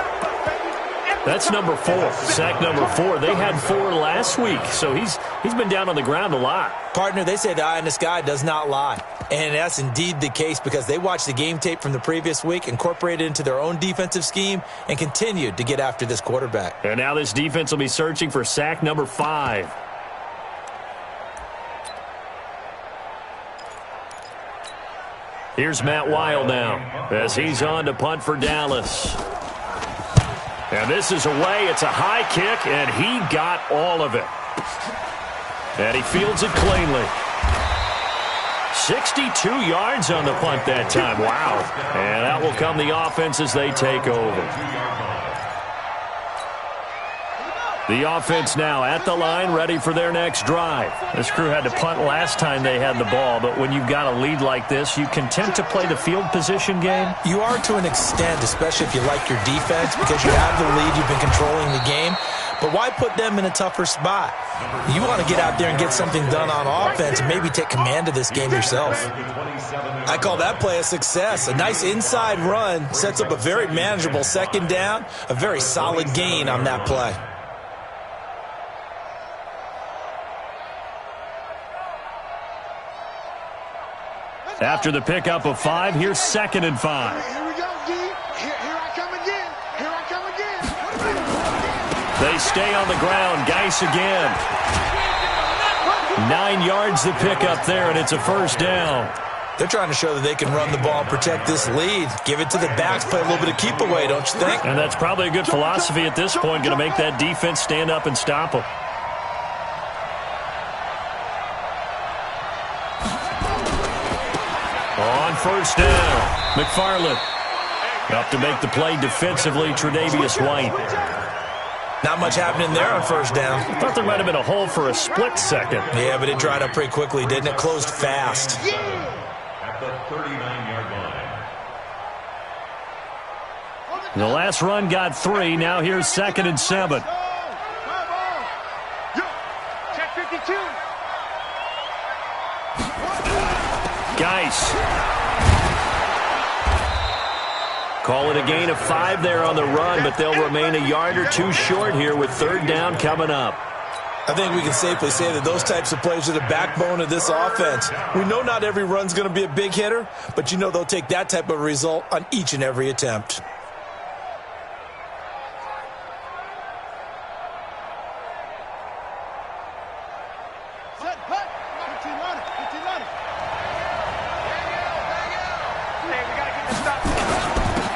That's number 4, sack number 4. They had 4 last week, so he's been down on the ground a lot. Partner, they say the eye in the sky does not lie. And that's indeed the case, because they watched the game tape from the previous week, incorporated it into their own defensive scheme, and continued to get after this quarterback. And now this defense will be searching for sack number 5. Here's Matt Weil now as he's on to punt for Dallas. And this is away. It's a high kick, and he got all of it. And he fields it cleanly. 62 yards on the punt that time. Wow. And out will come the offense as they take over. The offense now at the line, ready for their next drive. This crew had to punt last time they had the ball, but when you've got a lead like this, you can tend to play the field position game. You are to an extent, especially if you like your defense, because you have the lead, you've been controlling the game. But why put them in a tougher spot? You want to get out there and get something done on offense and maybe take command of this game yourself. I call that play a success. A nice inside run sets up a very manageable 2nd down, a very solid gain on that play. After the pickup of 5, here's 2nd and 5. Here we go, D. Here I come again. Here I come again. They stay on the ground. Geis again. 9 yards to pick up there, and it's a first down. They're trying to show that they can run the ball and protect this lead. Give it to the backs, play a little bit of keep away, don't you think? And that's probably a good philosophy at this point, going to make that defense stand up and stop them. On first down, McFarland. Up to make the play defensively, Tre'Davious White. Not much happening there on first down. I thought there might have been a hole for a split second. Yeah, but it dried up pretty quickly, didn't it? Closed fast. At the 39-yard line. The last run got 3. Now here's 2nd and 7. Check 52. Geis. Call it a gain of 5 there on the run, but they'll remain a yard or 2 short here with 3rd down coming up. I think we can safely say that those types of plays are the backbone of this offense. We know not every run's going to be a big hitter, but you know they'll take that type of result on each and every attempt.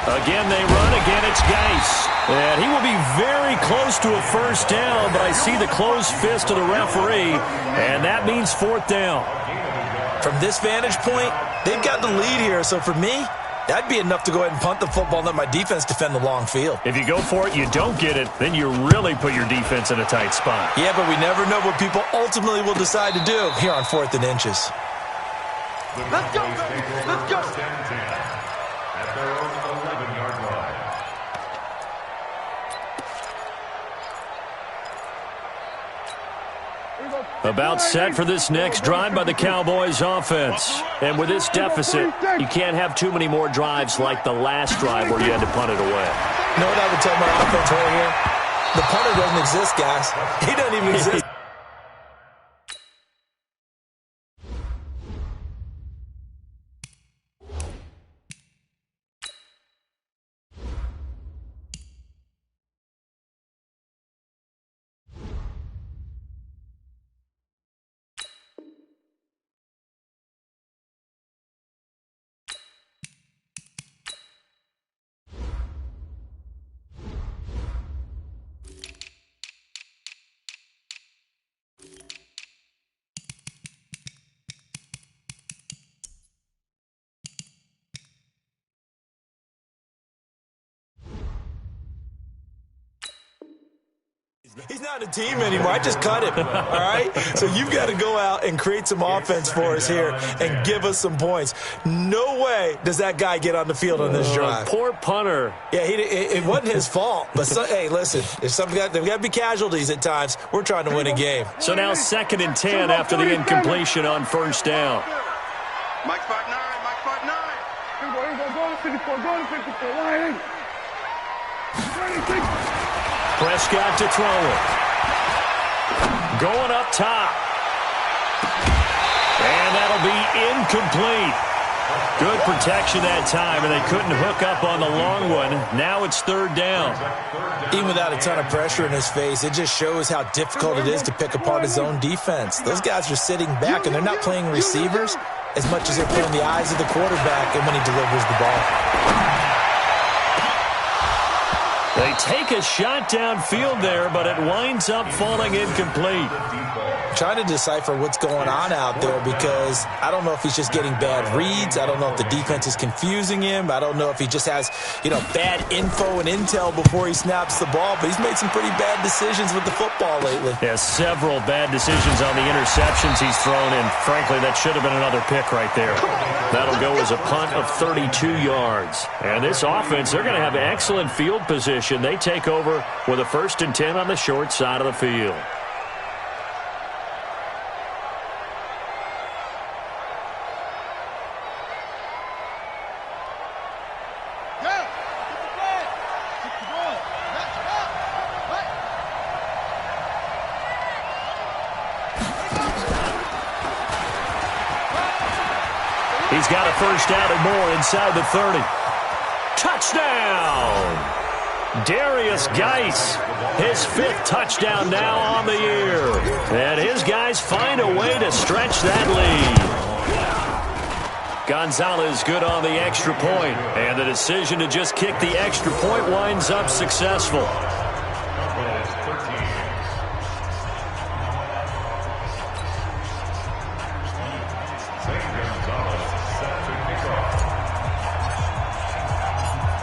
Again, they run. Again, it's Geis. And he will be very close to a first down, but I see the closed fist of the referee, and that means 4th down. From this vantage point, they've got the lead here, so for me, that'd be enough to go ahead and punt the football and let my defense defend the long field. If you go for it, you don't get it, then you really put your defense in a tight spot. Yeah, but we never know what people ultimately will decide to do here on 4th and inches. Let's go, let's go. At their own 11-yard line. About set for this next drive by the Cowboys offense. And with this deficit, you can't have too many more drives like the last drive where you had to punt it away. You know what I would tell my offense right here? The punter doesn't exist, guys. He doesn't even exist. He's not a team anymore. I just cut him, all right? So you've got to go out and create some offense for us here and give us some points. No way does that guy get on the field on this drive. Poor punter. Yeah, it wasn't his fault. But, hey, listen, there's got to be casualties at times. We're trying to win a game. So now 2nd and 10 after the incompletion on first down. Mike spot 9, Mike spot 9. Here we go, go to 54, go to 54, line 8. Prescott to throw it. Going up top. And that'll be incomplete. Good protection that time, and they couldn't hook up on the long one. Now it's 3rd down. Even without a ton of pressure in his face, it just shows how difficult it is to pick apart his own defense. Those guys are sitting back, and they're not playing receivers as much as they're playing the eyes of the quarterback and when he delivers the ball. They take a shot downfield there, but it winds up falling incomplete. Trying to decipher what's going on out there because I don't know if he's just getting bad reads. I don't know if the defense is confusing him. I don't know if he just has, bad info and intel before he snaps the ball. But he's made some pretty bad decisions with the football lately. Yeah, several bad decisions on the interceptions he's thrown, and frankly, that should have been another pick right there. That'll go as a punt of 32 yards. And this offense, they're going to have excellent field position. They take over with a 1st and 10 on the short side of the field. He's got a first down and more inside the 30. Touchdown! Darius Geis, his 5th touchdown now on the year. And his guys find a way to stretch that lead. Gonzalez good on the extra point, and the decision to just kick the extra point winds up successful.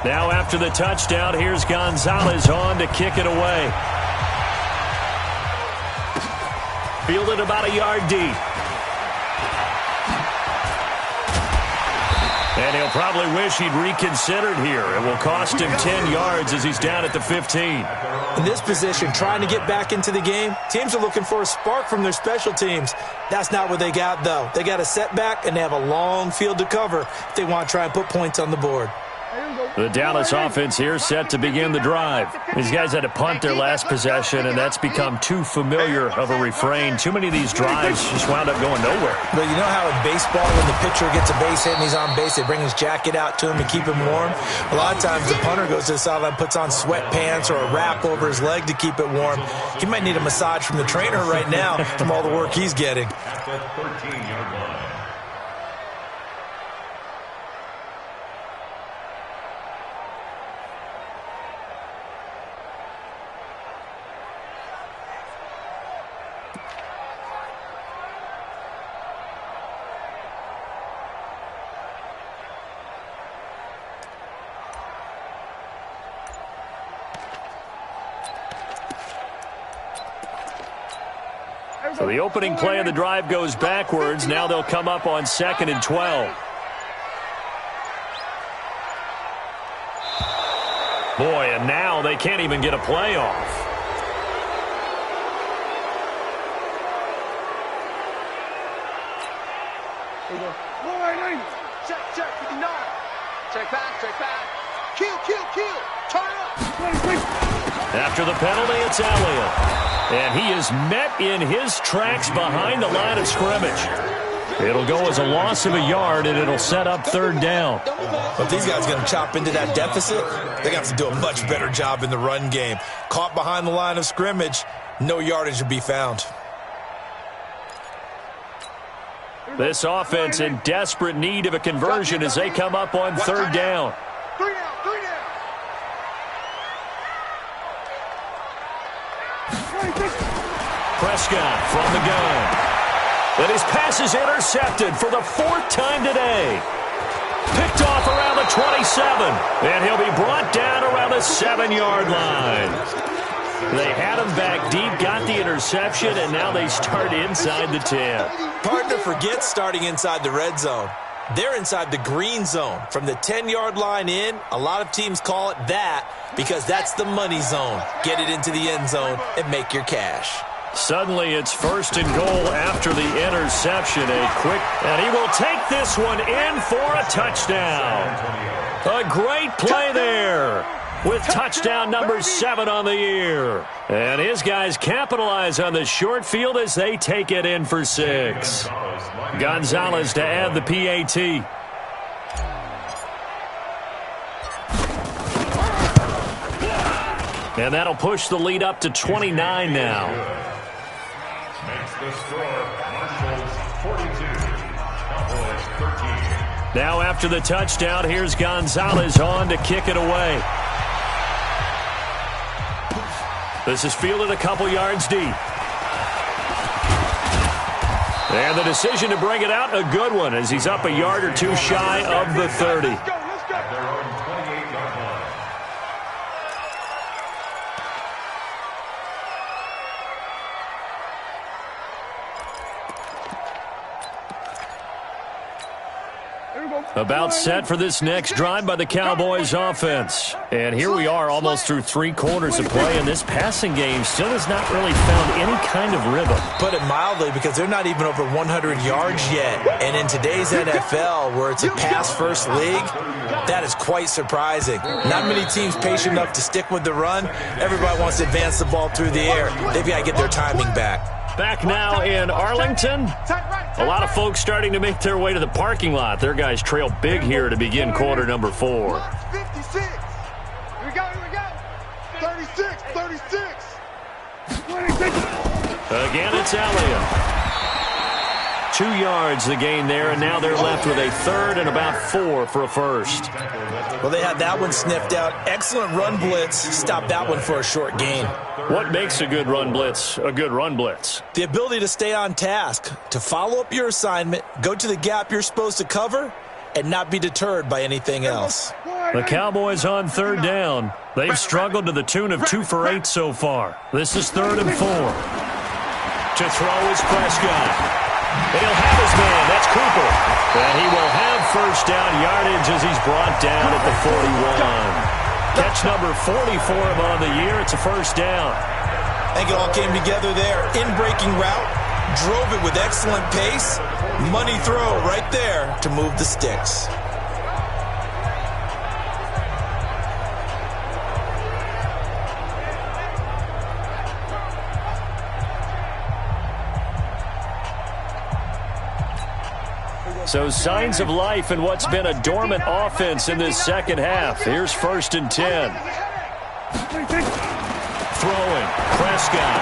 Now after the touchdown, here's Gonzalez on to kick it away. Fielded about a yard deep. And he'll probably wish he'd reconsidered here. It will cost him 10 yards as he's down at the 15. In this position, trying to get back into the game, teams are looking for a spark from their special teams. That's not what they got, though. They got a setback, and they have a long field to cover if they want to try and put points on the board. The Dallas offense here set to begin the drive. These guys had to punt their last possession, and that's become too familiar of a refrain. Too many of these drives just wound up going nowhere. But you know how in baseball, when the pitcher gets a base hit and he's on base, they bring his jacket out to him to keep him warm? A lot of times the punter goes to the sideline, puts on sweatpants or a wrap over his leg to keep it warm. He might need a massage from the trainer right now from all the work he's getting. At the 13-yard line. So the opening play of the drive goes backwards. Now they'll come up on 2nd and 12. Boy, and now they can't even get a play off. Check, 59. Check back. Kill. Turn up. After the penalty, it's Elliott. And he is met in his tracks behind the line of scrimmage. It'll go as a loss of a yard, and it'll set up 3rd down. But these guys going to chop into that deficit, they got to do a much better job in the run game. Caught behind the line of scrimmage, no yardage to be found. This offense in desperate need of a conversion as they come up on 3rd down. 3 down. Prescott from the gun. And his pass is intercepted for the 4th time today. Picked off around the 27. And he'll be brought down around the 7-yard line. They had him back deep, got the interception, and now they start inside the 10. Hard to forget starting inside the red zone. They're inside the green zone. From the 10-yard line in, a lot of teams call it that because that's the money zone. Get it into the end zone and make your cash. Suddenly it's 1st and goal after the interception. And he will take this one in for a touchdown. A great play there with touchdown number 7 on the year. And his guys capitalize on the short field as they take it in for 6. Gonzalez to add the PAT. And that'll push the lead up to 29 now. Makes the score Marshall's 42, Cowboys 13. Now after the touchdown, here's Gonzalez on to kick it away. This is fielded a couple yards deep. And the decision to bring it out, a good one, as he's up a yard or two shy of the 30. At their own 28-yard line. About set for this next drive by the Cowboys offense. And here we are almost through 3 quarters of play, and this passing game still has not really found any kind of rhythm. Put it mildly, because they're not even over 100 yards yet. And in today's NFL, where it's a pass-first league, that is quite surprising. Not many teams patient enough to stick with the run. Everybody wants to advance the ball through the air. They've got to get their timing back. Back now in Arlington. A lot of folks starting to make their way to the parking lot. Their guys trail big here to begin quarter number 4. 56. Here we go. Again, it's Elliott. 2 yards the gain there, and now they're left with a third and about 4 for a first. Well, they had that one sniffed out. Excellent run blitz. Stop that one for a short gain. What makes a good run blitz a good run blitz? The ability to stay on task, to follow up your assignment, go to the gap you're supposed to cover, and not be deterred by anything else. The Cowboys on third down. They've struggled to the tune of 2 for 8 so far. This is 3rd and 4. To throw is Prescott. He'll have his man. That's Cooper. And he will have first down yardage as he's brought down at the 41. Catch number 40 for him on the year. It's a first down. I think it all came together there. In-breaking route. Drove it with excellent pace. Money throw right there to move the sticks. So signs of life in what's been a dormant offense in this second half. Here's 1st and 10. Throwing, Prescott.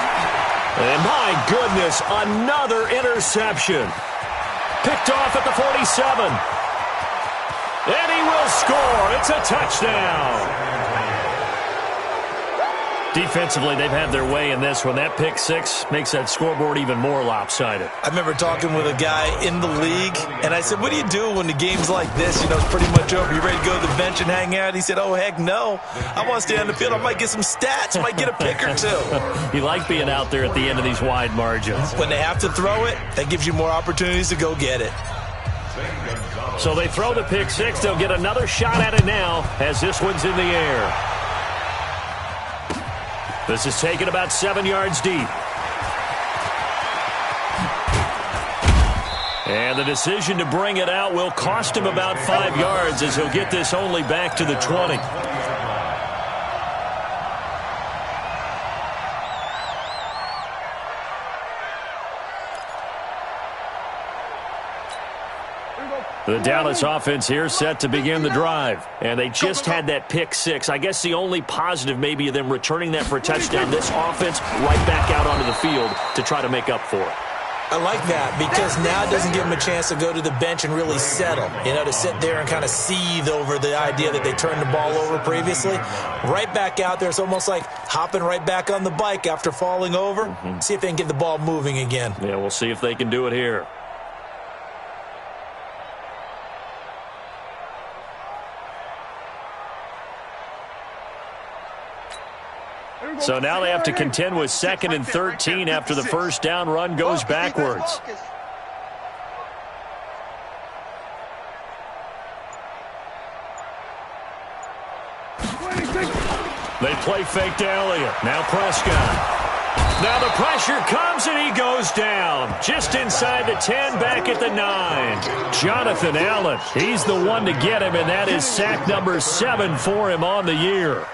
And my goodness, another interception. Picked off at the 47. And he will score. It's a touchdown. Defensively, they've had their way in this one. That pick 6 makes that scoreboard even more lopsided. I remember talking with a guy in the league, and I said, what do you do when the game's like this? You know, it's pretty much over. You ready to go to the bench and hang out? He said, oh, heck no. I want to stay on the field. I might get some stats. I might get a pick or 2. You like being out there at the end of these wide margins. When they have to throw it, that gives you more opportunities to go get it. So they throw the pick 6. They'll get another shot at it now as this one's in the air. This is taken about 7 yards deep. And the decision to bring it out will cost him about 5 yards as he'll get this only back to the 20. The Dallas offense here set to begin the drive. And they just had that pick 6. I guess the only positive maybe of them returning that for a touchdown. This offense right back out onto the field to try to make up for it. I like that because now it doesn't give them a chance to go to the bench and really settle. You know, to sit there and kind of seethe over the idea that they turned the ball over previously. Right back out there. It's almost like hopping right back on the bike after falling over. See if they can get the ball moving again. Yeah, we'll see if they can do it here. So now they have to contend with 2nd and 13 after the first down run goes backwards. They play fake to Elliott. Now Prescott. Now the pressure comes and he goes down. Just inside the 10, back at the 9. Jonathan Allen, he's the one to get him, and that is sack number 7 for him on the year.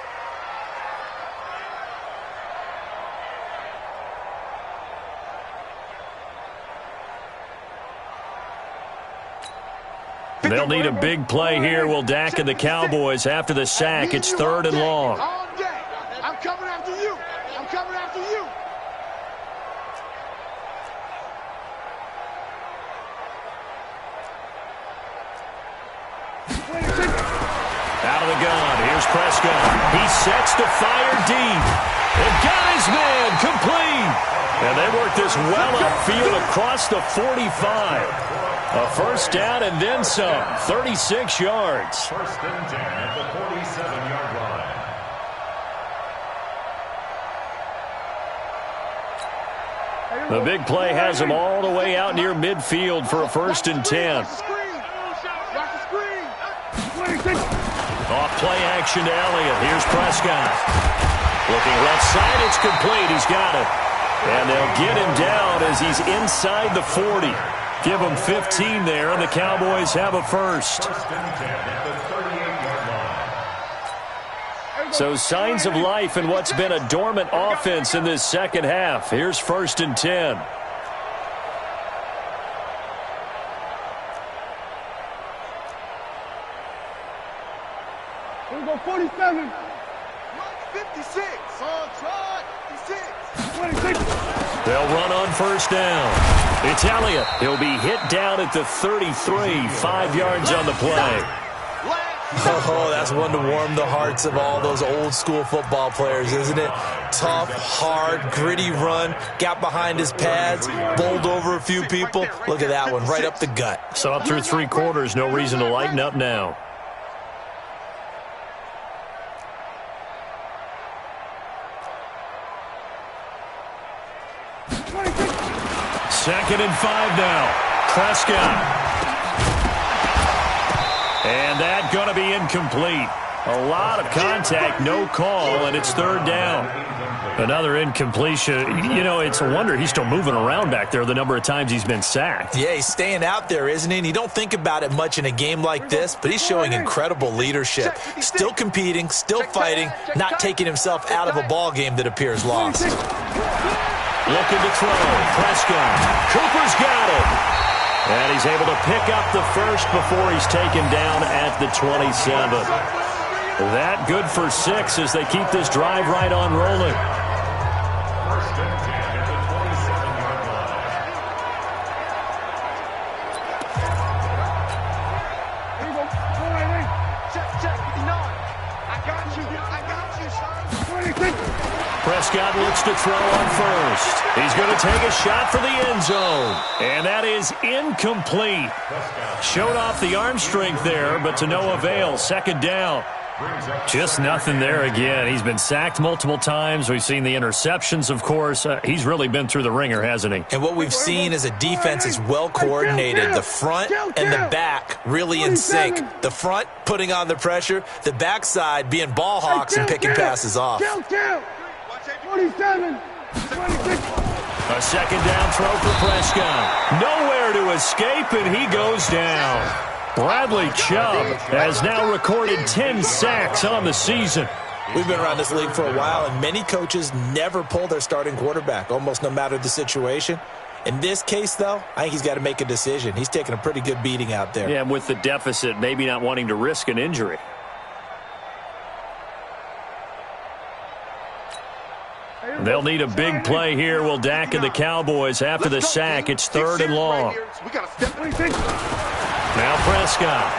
They'll need a big play here. Will Dak and the Cowboys after the sack. It's 3rd and long. I'm coming after you. I'm coming after you. Out of the gun. Here's Prescott. He sets to fire deep. And got his man complete. And they work this well upfield across the 45. A first down and then some. 36 yards. 1st and 10 at the 47-yard line. The big play has him all the way out near midfield for a 1st and 10. Off play action to Elliott. Here's Prescott. Looking left side. It's complete. He's got it. And they'll get him down as he's inside the 40. Give him 15 there, and the Cowboys have a first. 1st and 10 at the 38-yard line. So signs of life in what's been a dormant offense in this second half. Here's 1st and 10. Here we go, 47. 56. On try. 56. They'll run on first down. It's Elliott. He'll be hit down at the 33, 5 yards on the play. Oh, that's one to warm the hearts of all those old-school football players, isn't it? Tough, hard, gritty run, got behind his pads, bowled over a few people. Look at that one, right up the gut. So up through 3 quarters, no reason to lighten up now. Second and 5 now. Prescott. And that going to be incomplete. A lot of contact, no call, and it's 3rd down. Another incompletion. You know, it's a wonder he's still moving around back there the number of times he's been sacked. Yeah, he's staying out there, isn't he? And you don't think about it much in a game like this, but he's showing incredible leadership. Still competing, still fighting, not taking himself out of a ball game that appears lost. Looking to throw. Prescott. Cooper's got him. And he's able to pick up the first before he's taken down at the 27. That good for 6 as they keep this drive right on rolling. First and 10 at the 27-yard line. Here you go. All right, check, 59. I got you, son. 26. Prescott looks to throw on first. He's going to take a shot for the end zone. And that is incomplete. Showed off the arm strength there, but to no avail. 2nd down. Just nothing there again. He's been sacked multiple times. We've seen the interceptions, of course. He's really been through the ringer, hasn't he? And what we've seen is a defense is well coordinated. The front and the back really in sync. The front putting on the pressure. The backside being ball hawks and picking passes off. 27, 26. A 2nd down throw for Prescott. Nowhere to escape, and he goes down. Bradley Chubb has now recorded 10 sacks on the season. We've been around this league for a while, and many coaches never pull their starting quarterback, almost no matter the situation. In this case, though, I think he's got to make a decision. He's taking a pretty good beating out there. Yeah, and with the deficit, maybe not wanting to risk an injury. They'll need a big play here. Will Dak and the Cowboys after the sack. It's 3rd and long. Now Prescott.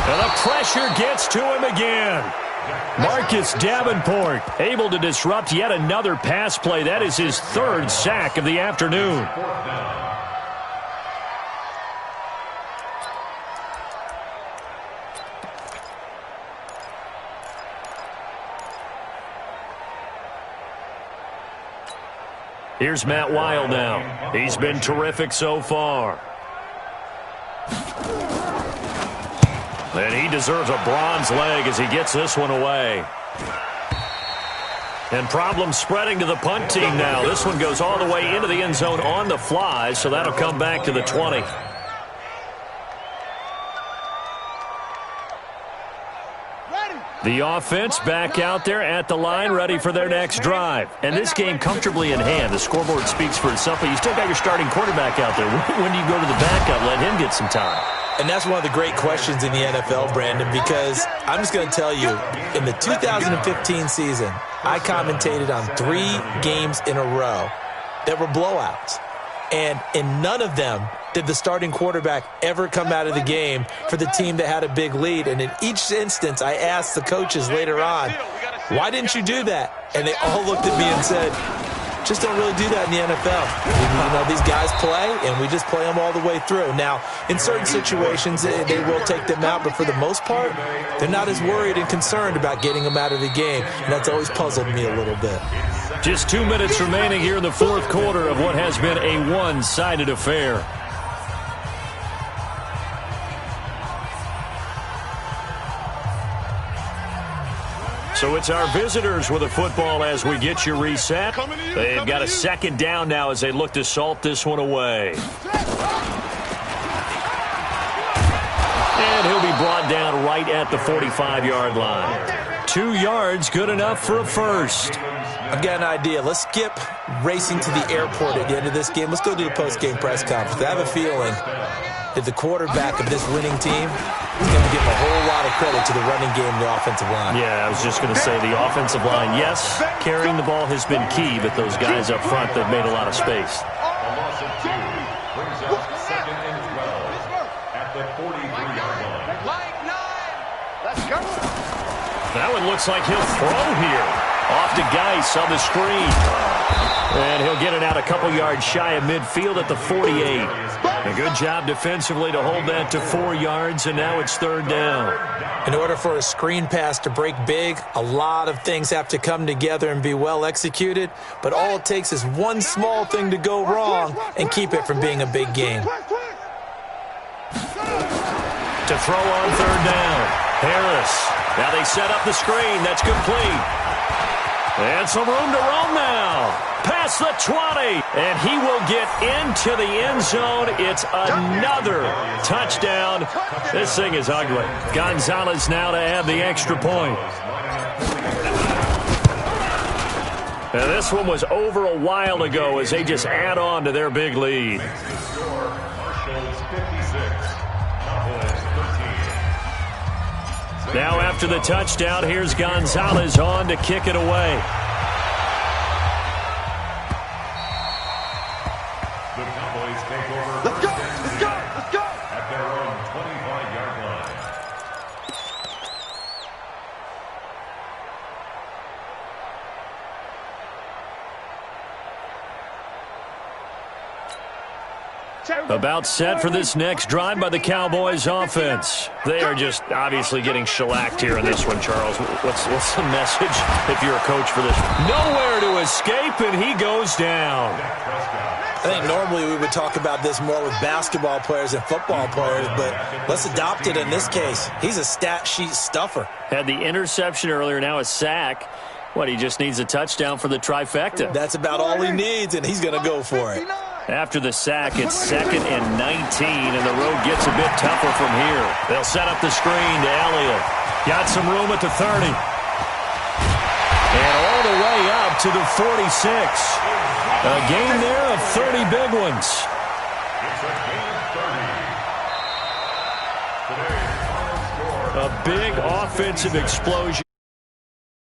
And the pressure gets to him again. Marcus Davenport able to disrupt yet another pass play. That is his 3rd sack of the afternoon. Here's Matt Wild now. He's been terrific so far. And he deserves a bronze leg as he gets this one away. And problems spreading to the punt team now. This one goes all the way into the end zone on the fly, so that'll come back to the 20. The offense back out there at the line, ready for their next drive. And this game comfortably in hand. The scoreboard speaks for itself, but you still got your starting quarterback out there. When do you go to the backup, let him get some time? And that's one of the great questions in the NFL, Brandon, because I'm just going to tell you, in the 2015 season, I commentated on 3 games in a row that were blowouts. And in none of them did the starting quarterback ever come out of the game for the team that had a big lead. And in each instance, I asked the coaches later on, why didn't you do that? And they all looked at me and said, just don't really do that in the NFL. You know, these guys play, and we just play them all the way through. Now, in certain situations, they will take them out, but for the most part, they're not as worried and concerned about getting them out of the game, and that's always puzzled me a little bit. Just 2 minutes remaining here in the 4th quarter of what has been a one-sided affair. So it's our visitors with a football as we get you reset. They've got a 2nd down now as they look to salt this one away. And he'll be brought down right at the 45-yard line. 2 yards, good enough for a first. I've got an idea. Let's skip racing to the airport at the end of this game. Let's go to the post-game press conference. I have a feeling is the quarterback of this winning team. He's going to give a whole lot of credit to the running game and the offensive line. Yeah, I was just going to say the offensive line, yes, carrying the ball has been key, but those guys up front, they've made a lot of space. A loss of 2 brings up 2nd and 12 at the 43-yard line. Mike 9. Let's go. That one looks like he'll throw here. Off to Geis on the screen. And he'll get it out a couple yards shy of midfield at the 48. A good job defensively to hold that to 4 yards, and now it's 3rd down. In order for a screen pass to break big, a lot of things have to come together and be well executed, but all it takes is one small thing to go wrong and keep it from being a big game. To throw on 3rd down, Harris. Now they set up the screen. That's complete. And some room to roam now. Past the 20. And he will get into the end zone. It's another touchdown. This thing is ugly. Gonzalez now to add the extra point. Now this one was over a while ago as they just add on to their big lead. Now after the touchdown, here's Gonzalez on to kick it away. The Cowboys take over. Let's go. Let's go. Let's go. At their own 25-yard line. About set for this next drive by the Cowboys offense. They are just obviously getting shellacked here in this one, Charles. What's the message if you're a coach for this? Nowhere to escape, and he goes down. I think normally we would talk about this more with basketball players and football players, but let's adopt it in this case. He's a stat sheet stuffer. Had the interception earlier, now a sack. What, he just needs a touchdown for the trifecta. That's about all he needs, and he's going to go for it. After the sack, it's 2nd and 19, and the road gets a bit tougher from here. They'll set up the screen to Elliott. Got some room at the 30. And all the way up to the 46. A gain there of 30 big ones. It's a gain of 30. A big offensive explosion.